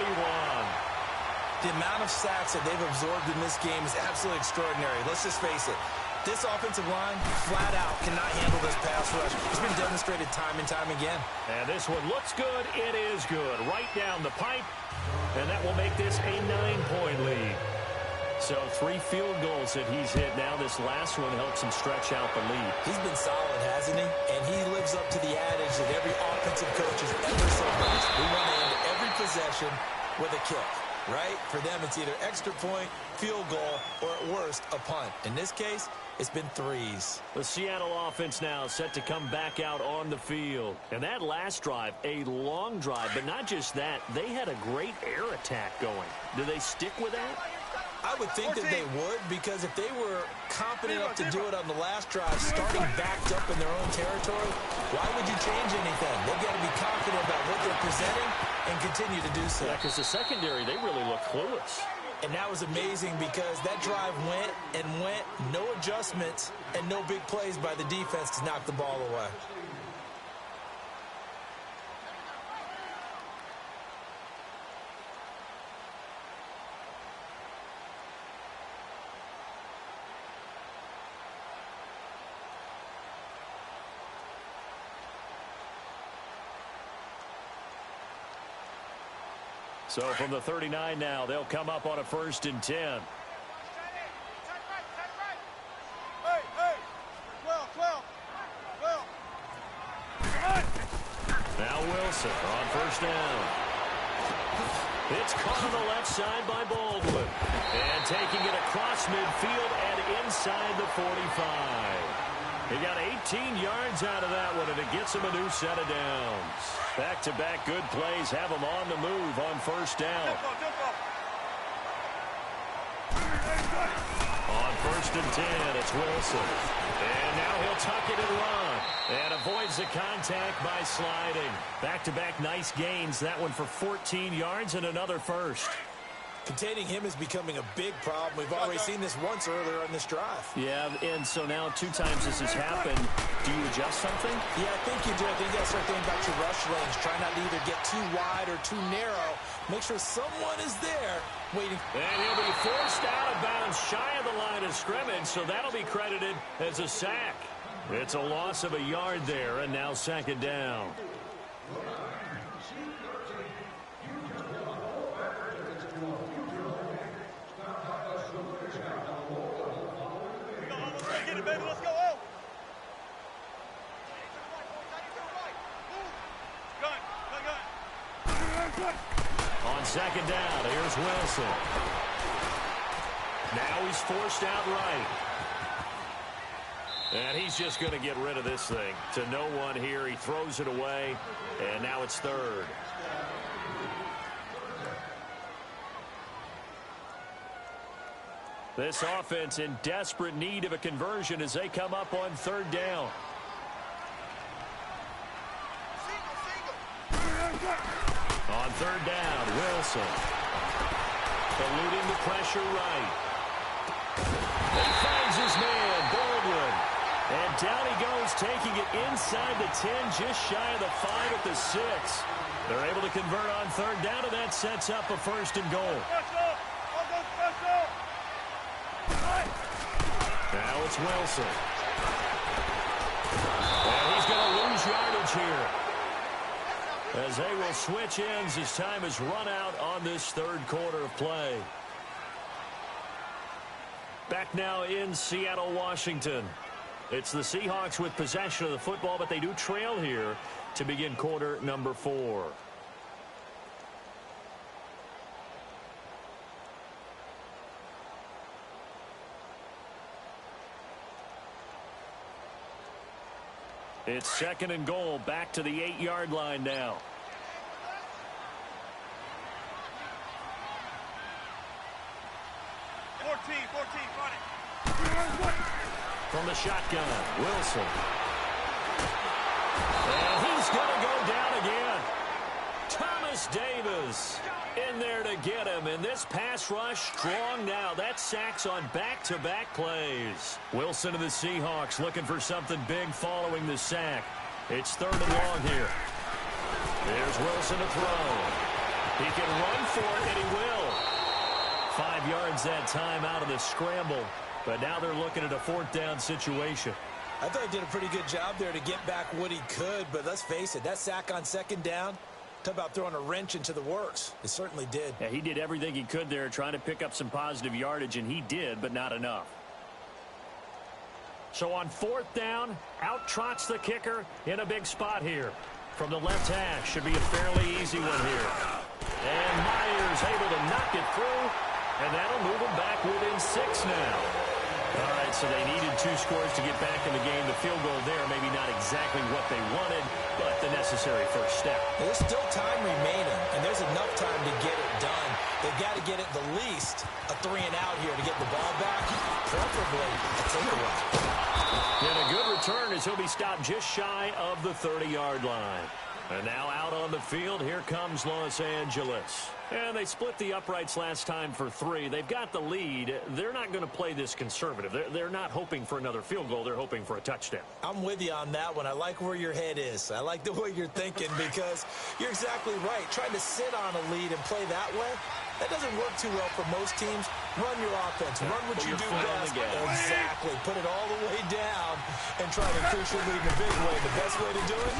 Speaker 3: The amount of sacks that they've absorbed in this game is absolutely extraordinary. Let's just face it. This offensive line, flat out, cannot handle this pass rush. It's been demonstrated time and time again.
Speaker 1: And this one looks good. It is good. Right down the pipe. And that will make this a 9-point lead. So 3 field goals that he's hit now. This last one helps him stretch out the lead.
Speaker 3: He's been solid, hasn't he? And he lives up to the adage that every offensive coach has ever said best. We want to end every possession with a kick. Right? For them, it's either extra point, field goal, or at worst, a punt. In this case, it's been 3s.
Speaker 1: The Seattle offense now set to come back out on the field. And that last drive, a long drive, but not just that. They had a great air attack going. Do they stick with that?
Speaker 3: I would think that they would, because if they were confident enough to do it on the last drive, starting backed up in their own territory, why would you change anything? They've got to be confident about what they're presenting and continue to do so.
Speaker 1: Yeah, because the secondary, they really look clueless.
Speaker 3: And that was amazing because that drive went and went, no adjustments, and no big plays by the defense to knock the ball away.
Speaker 1: So from the 39 now, they'll come up on a first and 10.
Speaker 4: Hey, 12.
Speaker 1: Now Wilson on first down. It's caught on the left side by Baldwin. And taking it across midfield and inside the 45. He got 18 yards out of that one, and it gets him a new set of downs. Back-to-back good plays have him on the move on first down. On first and 10, it's Wilson. And now he'll tuck it and run. And avoids the contact by sliding. Back-to-back nice gains. That one for 14 yards and another first.
Speaker 3: Containing him is becoming a big problem. We've already seen this once earlier on this drive.
Speaker 1: Yeah, and so now 2 times this has happened. Do you adjust something?
Speaker 3: Yeah, I think you do. I think you got to start thinking about your rush lanes. Try not to either get too wide or too narrow. Make sure someone is there waiting.
Speaker 1: And he'll be forced out of bounds shy of the line of scrimmage, so that'll be credited as a sack. It's a loss of a yard there, and now second down.
Speaker 4: Get it, baby. Let's go. Oh. Gun.
Speaker 1: On second down, here's Wilson. Now he's forced out right. And he's just going to get rid of this thing. To no one here, he throws it away, and now it's third. This offense in desperate need of a conversion as they come up on third down. On third down, Wilson. Eluding the pressure right. He finds his man, Baldwin. And down he goes, taking it inside the 10, just shy of the 5 at the 6. They're able to convert on third down, and that sets up a first and goal. Now it's Wilson. And he's going to lose yardage here, as they will switch ends as time has run out on this third quarter of play. Back now in Seattle, Washington. It's the Seahawks with possession of the football, but they do trail here to begin quarter number 4. It's second and goal, back to the 8-yard line now. From the shotgun, Wilson. And he's going to go down again. Thomas Davis in there to get him. And this pass rush strong now. That sacks on back-to-back plays. Wilson and the Seahawks looking for something big following the sack. It's third and long here. There's Wilson to throw. He can run for it, and he will. 5 yards that time out of the scramble. But now they're looking at a fourth down situation.
Speaker 3: I thought he did a pretty good job there to get back what he could. But let's face it, that sack on second down, talk about throwing a wrench into the works. It certainly did.
Speaker 1: Yeah, he did everything he could there trying to pick up some positive yardage, and he did, but not enough. So on fourth down, out trots the kicker in a big spot here. From the left hash, should be a fairly easy one here. And Myers able to knock it through, and that'll move him back within 6 now. All right, so they needed 2 scores to get back in the game. The field goal there, maybe not exactly what they wanted, but the necessary first step.
Speaker 3: There's still time remaining, and there's enough time to get it done. They've got to get at the least a 3-and-out here to get the ball back, preferably a takeaway.
Speaker 1: And a good return as he'll be stopped just shy of the 30-yard line. And now out on the field, here comes Los Angeles. And they split the uprights last time for 3. They've got the lead. They're not going to play this conservative. They're not hoping for another field goal. They're hoping for a touchdown.
Speaker 3: I'm with you on that one. I like where your head is. I like the way you're thinking because you're exactly right. Trying to sit on a lead and play that way, that doesn't work too well for most teams. Run your offense. Run what you do best. Exactly. Put it all the way down and try to increase your lead in a big way. The best way to do it,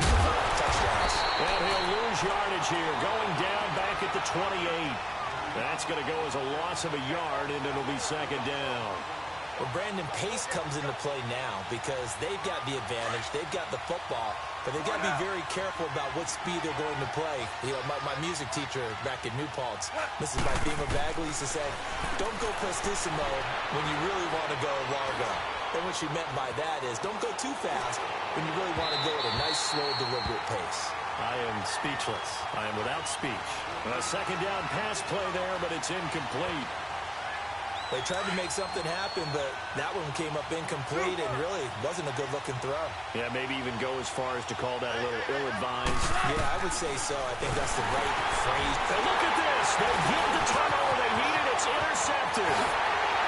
Speaker 3: touchdowns.
Speaker 1: And he'll lose yardage here. Going down back at the 28. That's going to go as a loss of a yard, and it'll be second down.
Speaker 3: Well, Brandon, pace comes into play now because they've got the advantage. They've got the football, but they've got to be very careful about what speed they're going to play. You know, my music teacher back in New Paltz, Mrs. Bima Bagley, used to say, don't go prestissimo when you really want to go largo. And what she meant by that is don't go too fast when you really want to go at a nice, slow, deliberate pace.
Speaker 1: I am speechless. I am without speech. A second down pass play there, but it's incomplete.
Speaker 3: They tried to make something happen, but that one came up incomplete and really wasn't a good-looking throw.
Speaker 1: Yeah, maybe even go as far as to call that a little ill-advised.
Speaker 3: Yeah, I would say so. I think that's the right phrase.
Speaker 1: And look at this. They get the turnover they needed. It's intercepted.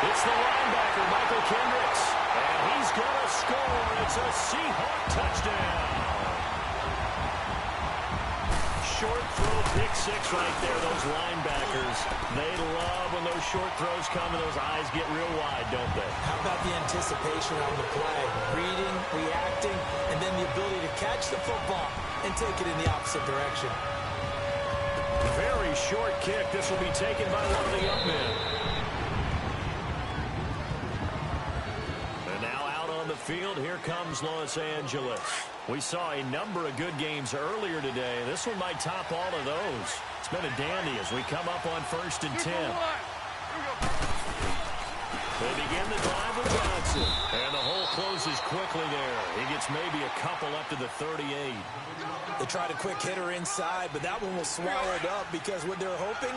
Speaker 1: It's the linebacker, Michael Kendricks. And he's going to score. It's a Seahawk touchdown. Short throw, pick six right there. Those linebackers, they love when those short throws come and those eyes get real wide, don't they?
Speaker 3: How about the anticipation on the play? Reading, reacting, and then the ability to catch the football and take it in the opposite direction.
Speaker 1: Very short kick. This will be taken by one of the young men. And now out on the field, here comes Los Angeles. We saw a number of good games earlier today. This one might top all of those. It's been a dandy as we come up on 1st and 10. They begin the drive with Johnson. And the hole closes quickly there. He gets maybe a couple up to the 38.
Speaker 3: They tried a quick hitter inside, but that one was swallowed up because what they're hoping,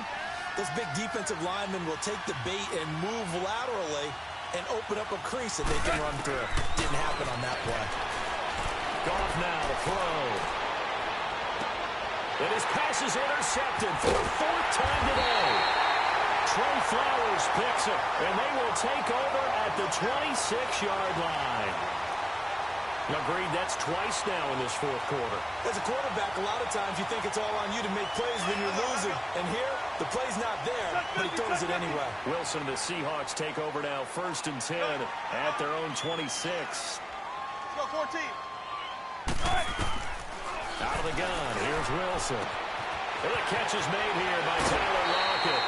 Speaker 3: those big defensive linemen will take the bait and move laterally and open up a crease that they can run through. Didn't happen on that play.
Speaker 1: Goff now to throw. And his pass is intercepted for the 4th time today. Trey Flowers picks it, and they will take over at the 26-yard line. Agreed, that's twice now in this 4th quarter.
Speaker 3: As a quarterback, a lot of times you think it's all on you to make plays when you're losing. And here, the play's not there, but he throws it anyway.
Speaker 1: Wilson and the Seahawks take over now, 1st and 10 at their own 26.
Speaker 4: Let's go 14.
Speaker 1: Out of the gun, here's Wilson. And the catch is made here by Tyler Lockett.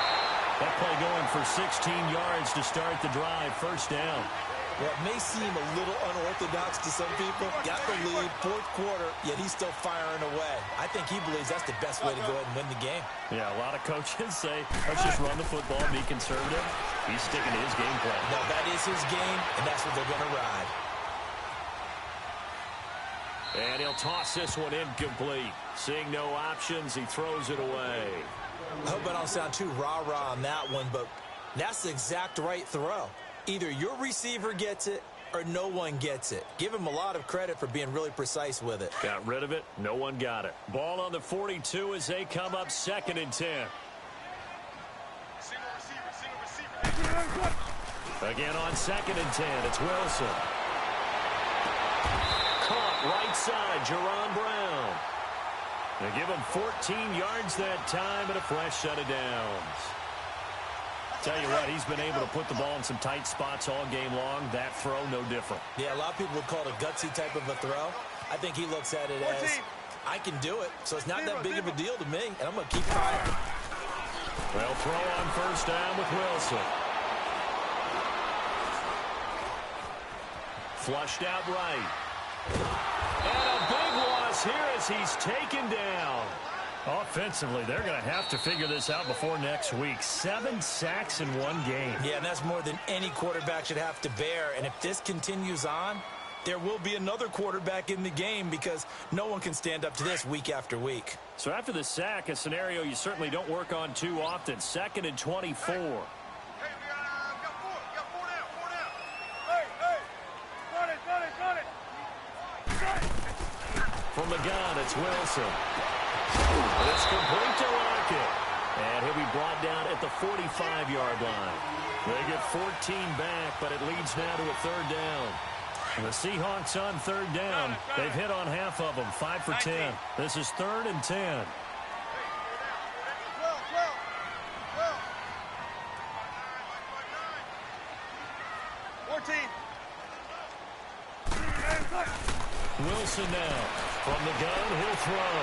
Speaker 1: That play going for 16 yards to start the drive, 1st down.
Speaker 3: Well, it may seem a little unorthodox to some people. Got the lead, 4th quarter, yet he's still firing away. I think he believes that's the best way to go ahead and win the game.
Speaker 1: Yeah, a lot of coaches say, let's just run the football, be conservative. He's sticking to his game plan.
Speaker 3: No, that is his game, and that's what they're going to ride.
Speaker 1: And he'll toss this one incomplete. Seeing no options, he throws it away.
Speaker 3: I hope I don't sound too rah-rah on that one, but that's the exact right throw. Either your receiver gets it or no one gets it. Give him a lot of credit for being really precise with it.
Speaker 1: Got rid of it. No one got it. Ball on the 42 as they come up 2nd and 10.
Speaker 4: Single receiver.
Speaker 1: Again on 2nd and 10, it's Wilson. Caught right side, Jerron Brown. They give him 14 yards that time and a fresh set of downs. Tell you what, he's been able to put the ball in some tight spots all game long. That throw, no different.
Speaker 3: Yeah, a lot of people would call it a gutsy type of a throw. I think he looks at it as, I can do it, so it's not that big of a deal to me, and I'm going to keep firing.
Speaker 1: Well, throw on 1st down with Wilson. Flushed out right. And a big loss here as he's taken down. Offensively, they're going to have to figure this out before next week. 7 sacks in one game.
Speaker 3: Yeah, and that's more than any quarterback should have to bear. And if this continues on, there will be another quarterback in the game because no one can stand up to this week after week.
Speaker 1: So after the sack, a scenario you certainly don't work on too often. 2nd and 24.
Speaker 4: Hey, we got 4 down. Hey, run it.
Speaker 1: From the gun, it's Wilson. It's complete to Lockett. And he'll be brought down at the 45-yard line. They get 14 back, but it leads now to a 3rd down. And the Seahawks on 3rd down. They've hit on half of them, 5 for 10. This is 3rd and 10.
Speaker 4: 14.
Speaker 1: Wilson now. From the gun, he'll throw.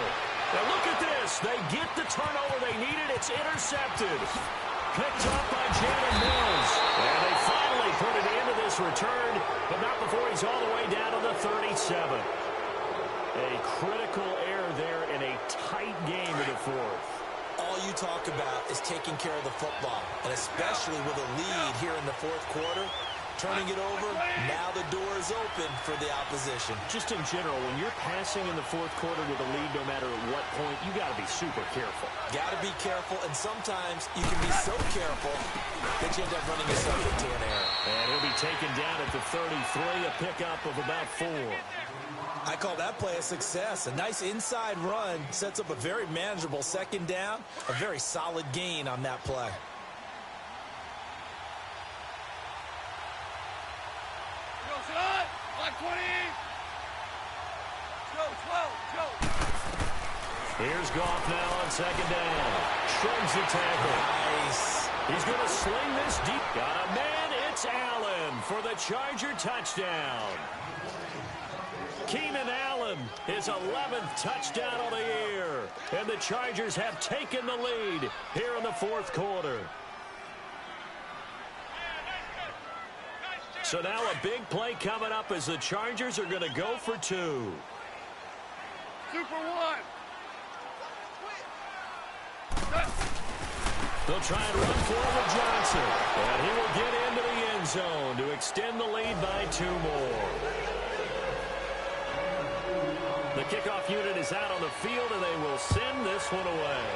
Speaker 1: Now look at this. They get the turnover they needed. It's intercepted. picked up by Jalen Mills. And they finally put it into this return, but not before he's all the way down to the 37. A critical error there in a tight game in the fourth.
Speaker 3: All you talk about is taking care of the football, and especially with a lead here in the fourth quarter, turning it over, now the door is open for the opposition.
Speaker 1: Just in general, when you're passing in the fourth quarter with a lead, no matter at what point, you got to be super careful.
Speaker 3: Got to be careful, and sometimes you can be so careful that you end up running yourself into an error.
Speaker 1: And he'll be taken down at the 33, a pickup of about 4.
Speaker 3: I call that play a success. A nice inside run sets up a very manageable second down, a very solid gain on that play.
Speaker 1: Here's Goff now on second down. Shrugs the tackle.
Speaker 3: Nice.
Speaker 1: He's going to sling this deep. Got a man. It's Allen for the Charger touchdown. Keenan Allen, his 11th touchdown of the year. And the Chargers have taken the lead here in the fourth quarter. So now a big play coming up as the Chargers are going to go for 2.
Speaker 4: Super one.
Speaker 1: They'll try and run forward Johnson. And he will get into the end zone to extend the lead by 2 more. The kickoff unit is out on the field, and they will send this one away.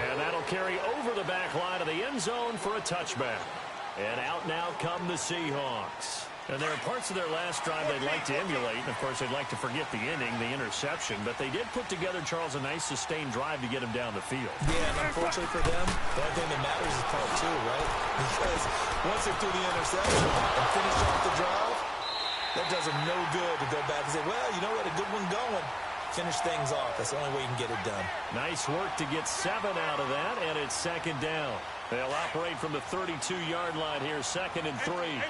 Speaker 1: And that'll carry over the back line of the end zone for a touchback. And out now come the Seahawks. And there are parts of their last drive they'd like to emulate. And, of course, they'd like to forget the ending, the interception. But they did put together, Charles, a nice sustained drive to get him down the field.
Speaker 3: Yeah, and unfortunately for them, the only thing that matters is part 2, right? Because once they threw the interception and finished off the drive, that does them no good to go back and say, well, you know what, a good one going. Finish things off. That's the only way you can get it done. Nice work to get 7 out of that, and it's second down. They'll operate from the 32-yard line here, 2nd and 3.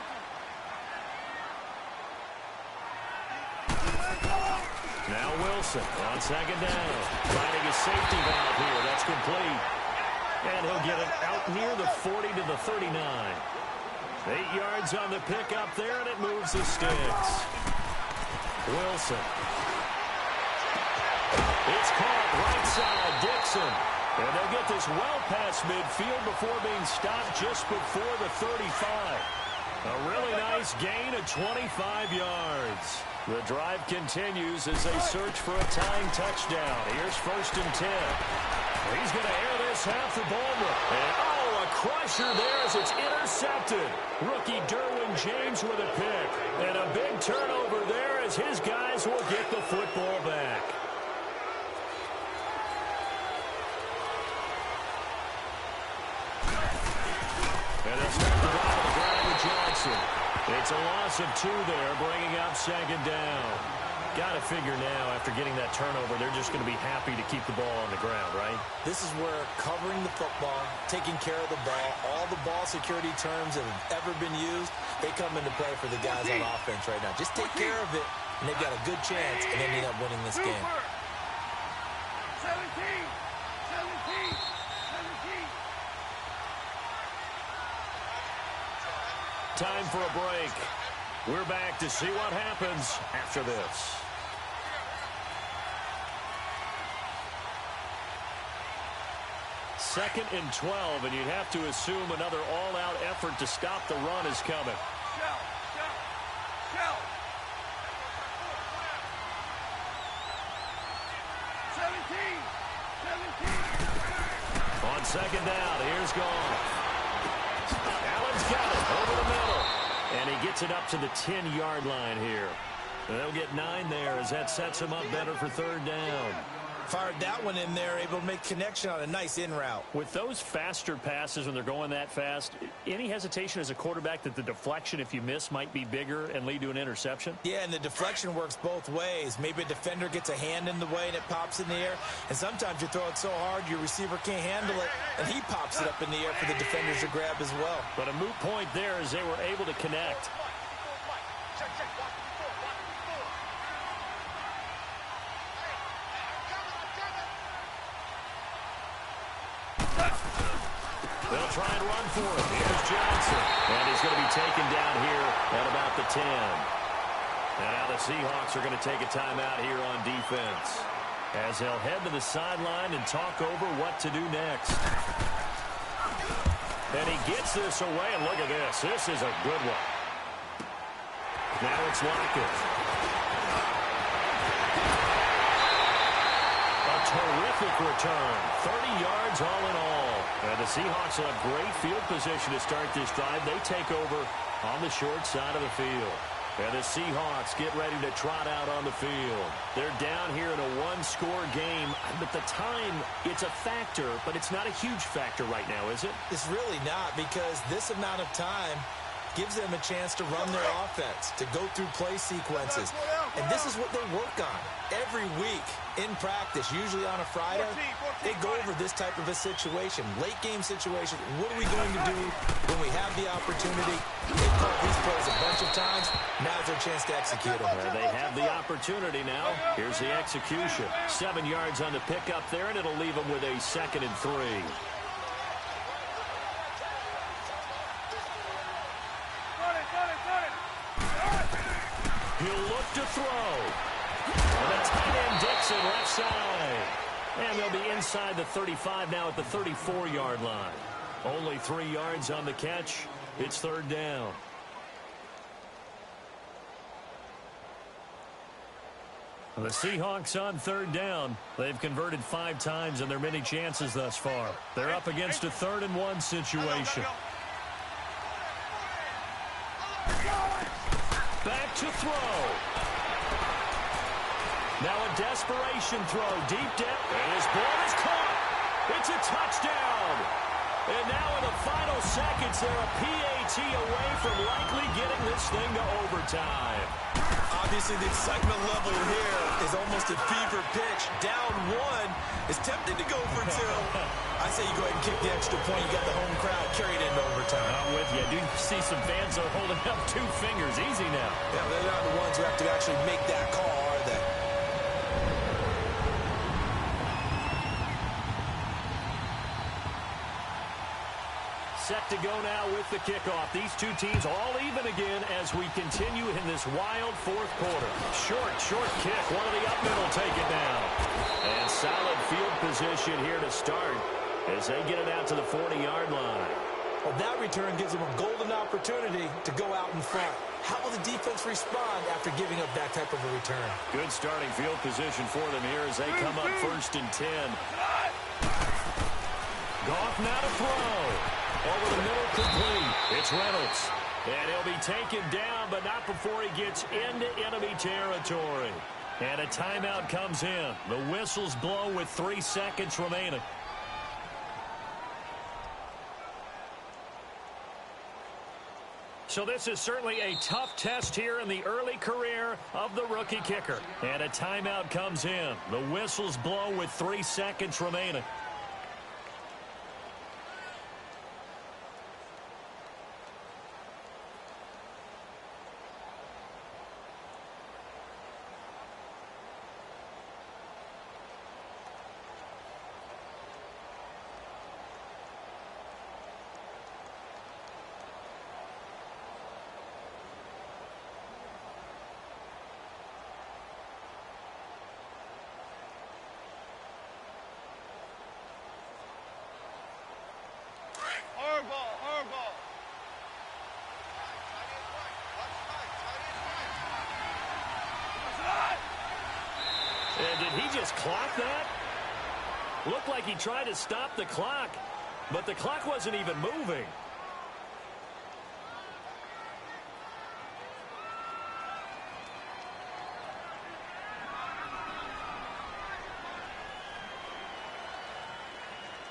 Speaker 3: Now Wilson on second down. Finding a safety valve here. That's complete. And he'll get it out near the 40 to the 39. 8 yards on the pickup there, and it moves the sticks. Wilson. It's caught right side, Dixon. And they'll get this well past midfield before being stopped just before the 35. A really nice gain of 25 yards. The drive continues as they search for a tying touchdown. Here's 1st and 10. He's going to air this half the ball. And, a crusher there as it's intercepted. Rookie Derwin James with a pick. And a big turnover there as his guys will get the football back. And they'll start the drive on the ground with Johnson. It's a loss of 2 there, bringing up second down. Got to figure now, after getting that turnover, they're just going to be happy to keep the ball on the ground, right? This is where covering the football, taking care of the ball, all the ball security terms that have ever been used, they come into play for the guys on offense right now. Just take care of it, and they've got a good chance, and they end up winning this game.
Speaker 4: 17.
Speaker 1: Time for a break. We're back to see what happens after this. Second and 12, and you'd have to assume another all-out effort to stop the run is coming.
Speaker 4: Shell. 17.
Speaker 1: On second down, here's Goff. Allen's got it over the middle. And he gets it up to the 10-yard line here. And they'll get 9 there as that sets him up better for 3rd down.
Speaker 3: Fired that one in there, able to make connection on a nice in route.
Speaker 1: With those faster passes when they're going that fast, any hesitation as a quarterback that the deflection, if you miss, might be bigger and lead to an interception?
Speaker 3: Yeah, and the deflection works both ways. Maybe a defender gets a hand in the way and it pops in the air. And sometimes you throw it so hard your receiver can't handle it, and he pops it up in the air for the defenders to grab as well.
Speaker 1: But a moot point there as they were able to connect. try and run for it. Here's Johnson. And he's going to be taken down here at about the 10. And now the Seahawks are going to take a timeout here on defense, as they'll head to the sideline and talk over what to do next. And he gets this away, and look at this. This is a good one. Now it's Lockett. A terrific return. 30 yards all in all. And the Seahawks will have great field position to start this drive. They take over on the short side of the field. And the Seahawks get ready to trot out on the field. They're down here in a one-score game. But the time, it's a factor, but it's not a huge factor right now, is it?
Speaker 3: It's really not, because this amount of time gives them a chance to run their offense, to go through play sequences. And this is what they work on every week in practice, usually on a Friday. They go over this type of a situation, late-game situation. What are we going to do when we have the opportunity? They've called these plays a bunch of times. Now's their chance to execute them.
Speaker 1: They have the opportunity now. Here's the execution. 7 yards on the pickup there, and it'll leave them with a 2nd and 3. He'll look to throw. And the tight end Dixon left side. And they'll be inside the 35 now at the 34-yard line. Only 3 yards on the catch. It's 3rd down. The Seahawks on 3rd down. They've converted 5 times in their many chances thus far. They're up against a 3rd and 1 situation. Back to throw. Now a desperation throw. Deep depth. And his ball is caught. It's a touchdown. And now in the final seconds, they're a PAT away from likely getting this thing to overtime.
Speaker 3: Obviously, the excitement level here is almost a fever pitch. Down 1 is tempted to go for 2. I say you go ahead and kick the extra point. You got the home crowd carried into overtime.
Speaker 1: I'm with you. I do see some fans are holding up 2 fingers. Easy now.
Speaker 3: Yeah, they're not the ones who have to actually make that call, are they?
Speaker 1: Set to go now with the kickoff. These 2 teams all even again as we continue in this wild 4th quarter. Short kick. One of the up middle take it down. And solid field position here to start as they get it out to the 40-yard line.
Speaker 3: Well, that return gives them a golden opportunity to go out in front. How will the defense respond after giving up that type of a return?
Speaker 1: Good starting field position for them here as they come up 1st and 10. Goff now to throw. Over the middle, complete. It's Reynolds. And he'll be taken down, but not before he gets into enemy territory. And a timeout comes in. The whistles blow with 3 seconds remaining. So this is certainly a tough test here in the early career of the rookie kicker. And a timeout comes in. The whistles blow with 3 seconds remaining. And did he just clock that? Looked like he tried to stop the clock, but the clock wasn't even moving.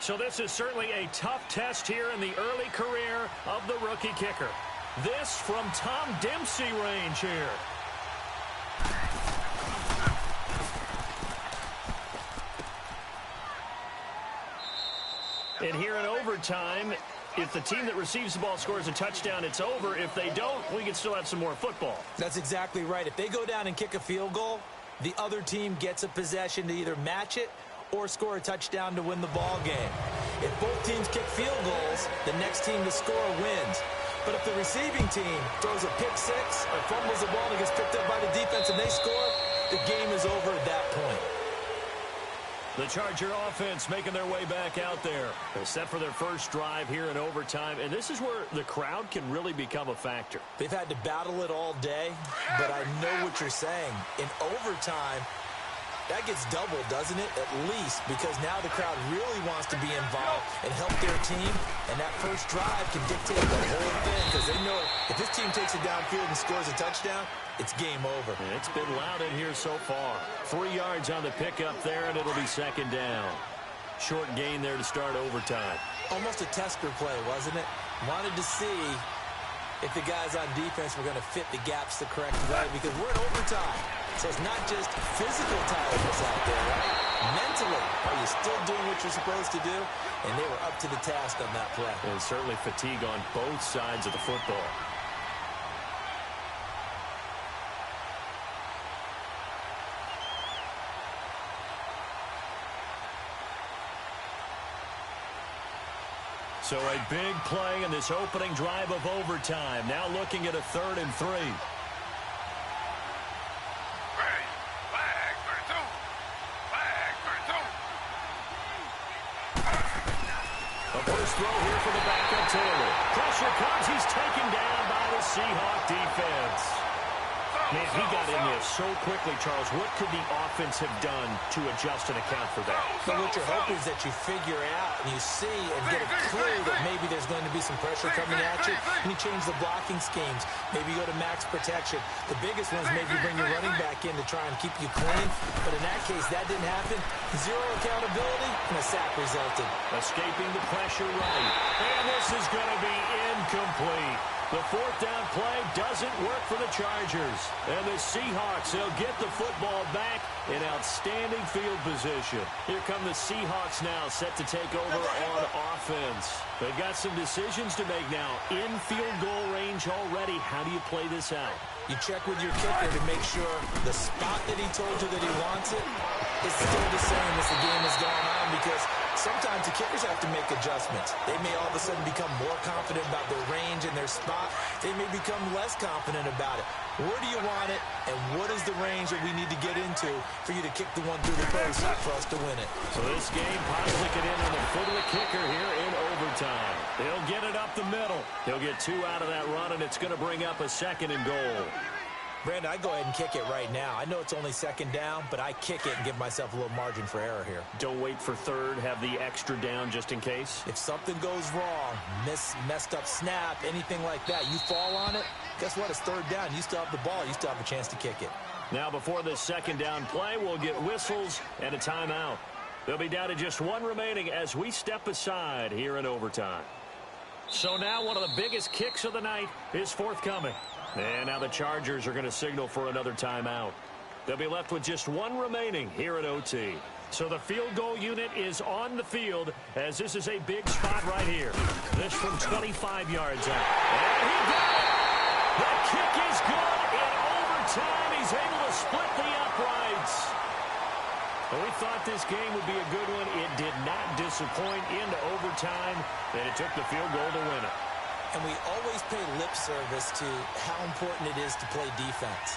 Speaker 1: So this is certainly a tough test here in the early career of the rookie kicker. This from Tom Dempsey range here. And here in overtime, if the team that receives the ball scores a touchdown, it's over. If they don't, we can still have some more football.
Speaker 3: That's exactly right. If they go down and kick a field goal, the other team gets a possession to either match it or score a touchdown to win the ball game. If both teams kick field goals, the next team to score wins. But if the receiving team throws a pick six or fumbles the ball and gets picked up by the defense and they score, the game is over at that point.
Speaker 1: The Charger offense making their way back out there. They're set for their first drive here in overtime, and this is where the crowd can really become a factor.
Speaker 3: They've had to battle it all day, but I know what you're saying. In overtime, that gets doubled, doesn't it? At least, because now the crowd really wants to be involved and help their team, and that first drive can dictate the whole thing, because they know if this team takes it downfield and scores a touchdown, it's game over.
Speaker 1: And it's been loud in here so far. 3 yards on the pickup there, and it'll be second down. Short gain there to start overtime.
Speaker 3: Almost a tester play, wasn't it? Wanted to see if the guys on defense were going to fit the gaps the correct way, because we're in overtime. So it's not just physical tiredness out there, right? Mentally, are you still doing what you're supposed to do? And they were up to the task on that play.
Speaker 1: And certainly fatigue on both sides of the football. So a big play in this opening drive of overtime. Now looking at a 3rd and 3. First throw here for the backup Taylor. Pressure comes. He's taken down by the Seahawk defense. Man, he got in there so quickly, Charles. What could the offense have done to adjust and account for that?
Speaker 3: So what you're hoping is that you figure out and you see and get a clue that maybe there's going to be some pressure coming at you, and you change the blocking schemes. Maybe you go to max protection. The biggest one is maybe bring your running back in to try and keep you clean. But in that case, that didn't happen. Zero accountability, and a sack resulted.
Speaker 1: Escaping the pressure right. And this is going to be incomplete. The 4th down play doesn't work for the Chargers. And the Seahawks, they'll get the football back in outstanding field position. Here come the Seahawks now, set to take over on offense. They've got some decisions to make now. In field goal range already. How do you play this out?
Speaker 3: You check with your kicker to make sure the spot that he told you that he wants it is still the same as the game is going on, because sometimes the kickers have to make adjustments. They may all of a sudden become more confident about their range and their spot. They may become less confident about it. Where do you want it, and what is the range that we need to get into for you to kick the one through the post for us to win it?
Speaker 1: So this game possibly could end on the foot of the kicker here in overtime. They'll get it up the middle. They'll get 2 out of that run, and it's going to bring up a 2nd and goal.
Speaker 3: Brandon, I go ahead and kick it right now. I know it's only 2nd down, but I kick it and give myself a little margin for error here.
Speaker 1: Don't wait for 3rd. Have the extra down just in case.
Speaker 3: If something goes wrong, messed up snap, anything like that, you fall on it, guess what? It's 3rd down. You still have the ball. You still have a chance to kick it.
Speaker 1: Now before this 2nd down play, we'll get whistles and a timeout. They'll be down to just 1 remaining as we step aside here in overtime. So now one of the biggest kicks of the night is forthcoming. And now the Chargers are going to signal for another timeout. They'll be left with just 1 remaining here at OT. So the field goal unit is on the field, as this is a big spot right here. This from 25 yards out. And he got it! The kick is good in overtime. He's able to split the uprights. Well, we thought this game would be a good one. It did not disappoint into overtime, and it took the field goal to win it.
Speaker 3: And we always pay lip service to how important it is to play defense.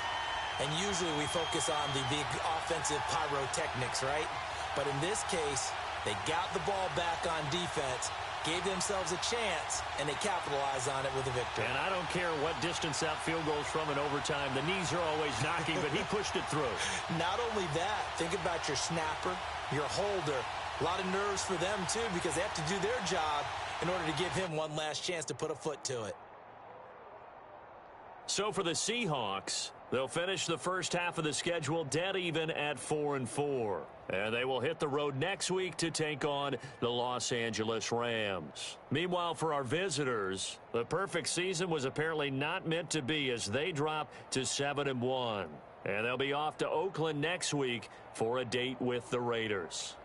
Speaker 3: And usually we focus on the big offensive pyrotechnics, right? But in this case, they got the ball back on defense, gave themselves a chance, and they capitalized on it with a victory.
Speaker 1: And I don't care what distance that field goes from in overtime. The knees are always knocking, but he pushed it through.
Speaker 3: Not only that, think about your snapper, your holder. A lot of nerves for them, too, because they have to do their job in order to give him one last chance to put a foot to it.
Speaker 1: So for the Seahawks, they'll finish the first half of the schedule dead even at 4-4. And they will hit the road next week to take on the Los Angeles Rams. Meanwhile, for our visitors, the perfect season was apparently not meant to be as they drop to 7-1. And they'll be off to Oakland next week for a date with the Raiders.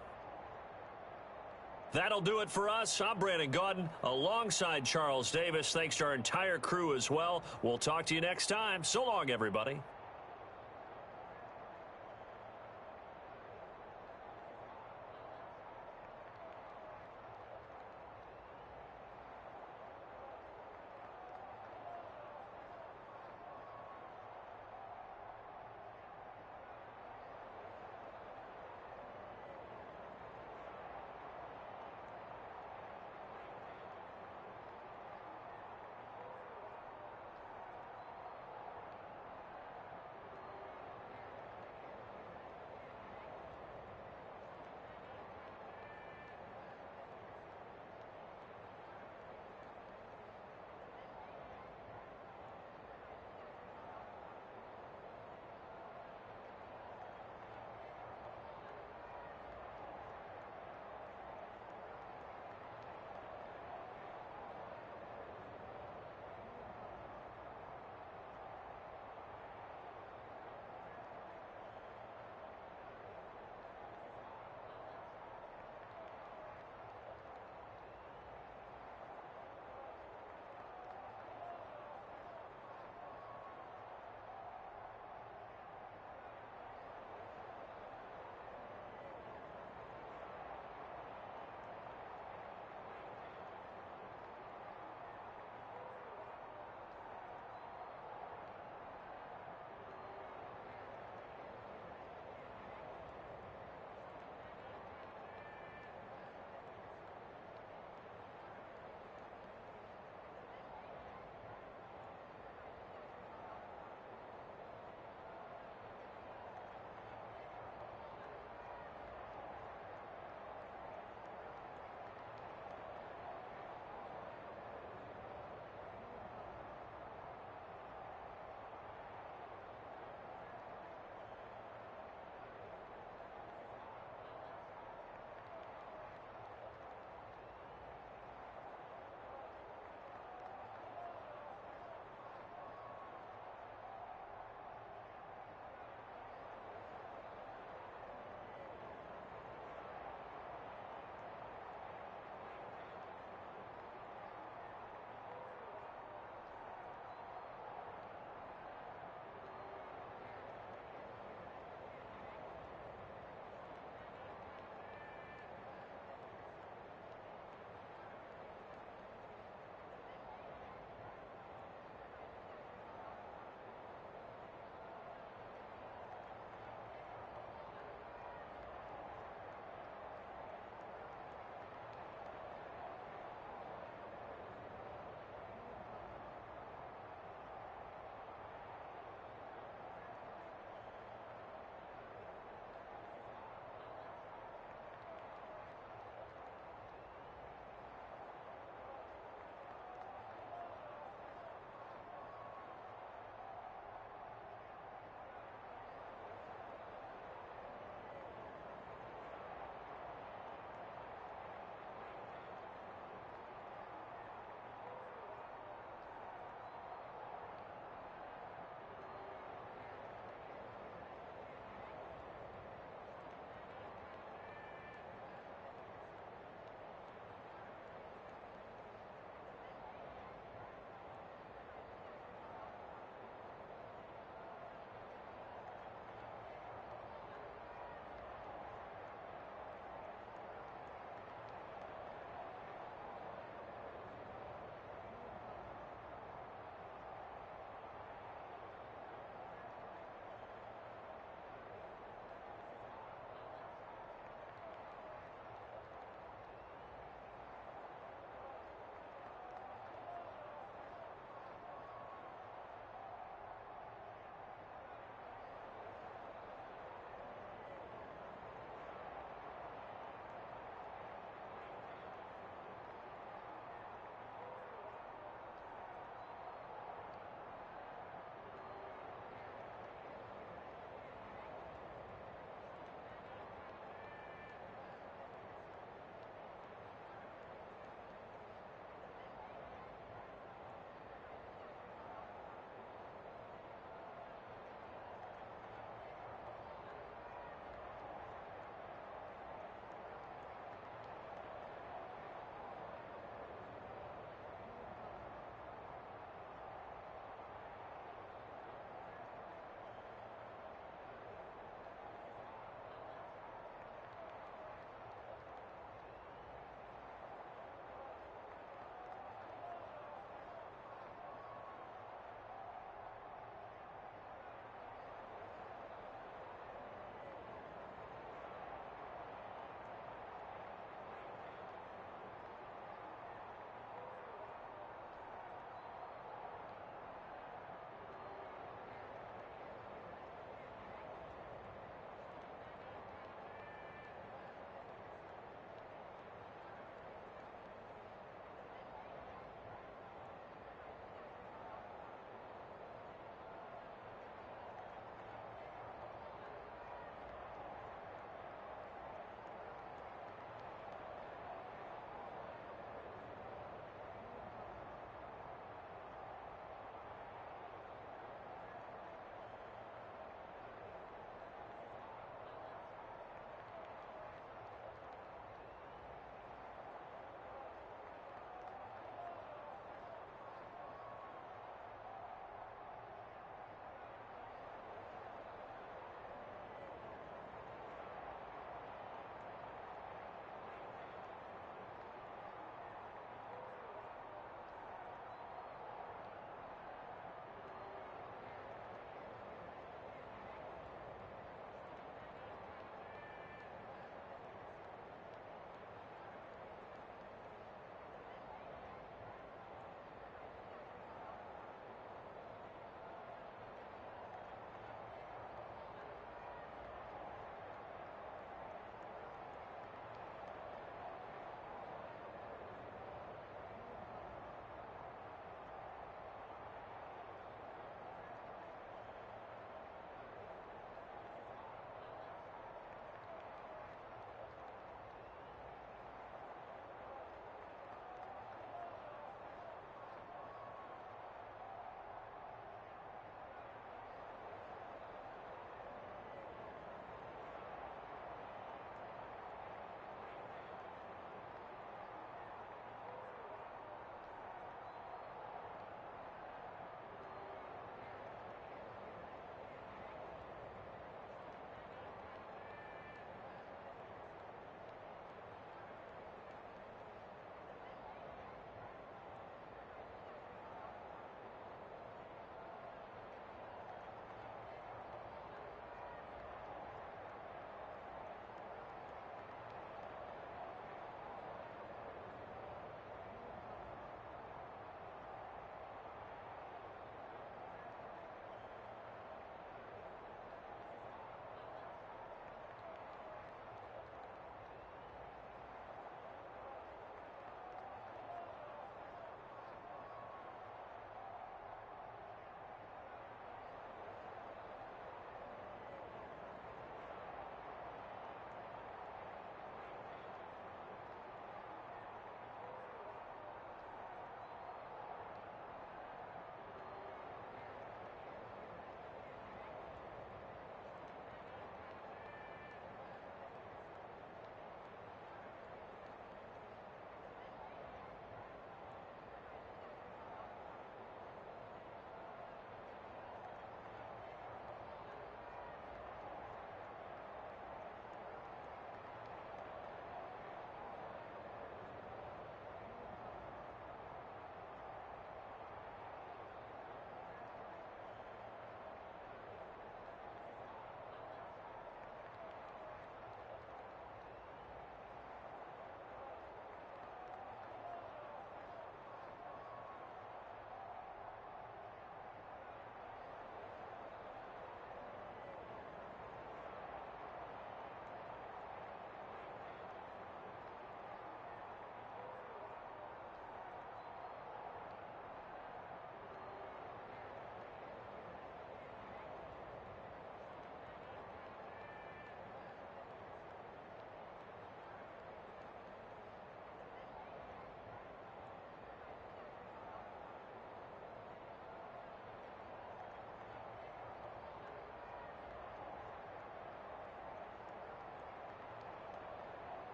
Speaker 1: That'll do it for us. I'm Brandon Gaudin alongside Charles Davis. Thanks to our entire crew as well. We'll talk to you next time. So long, everybody.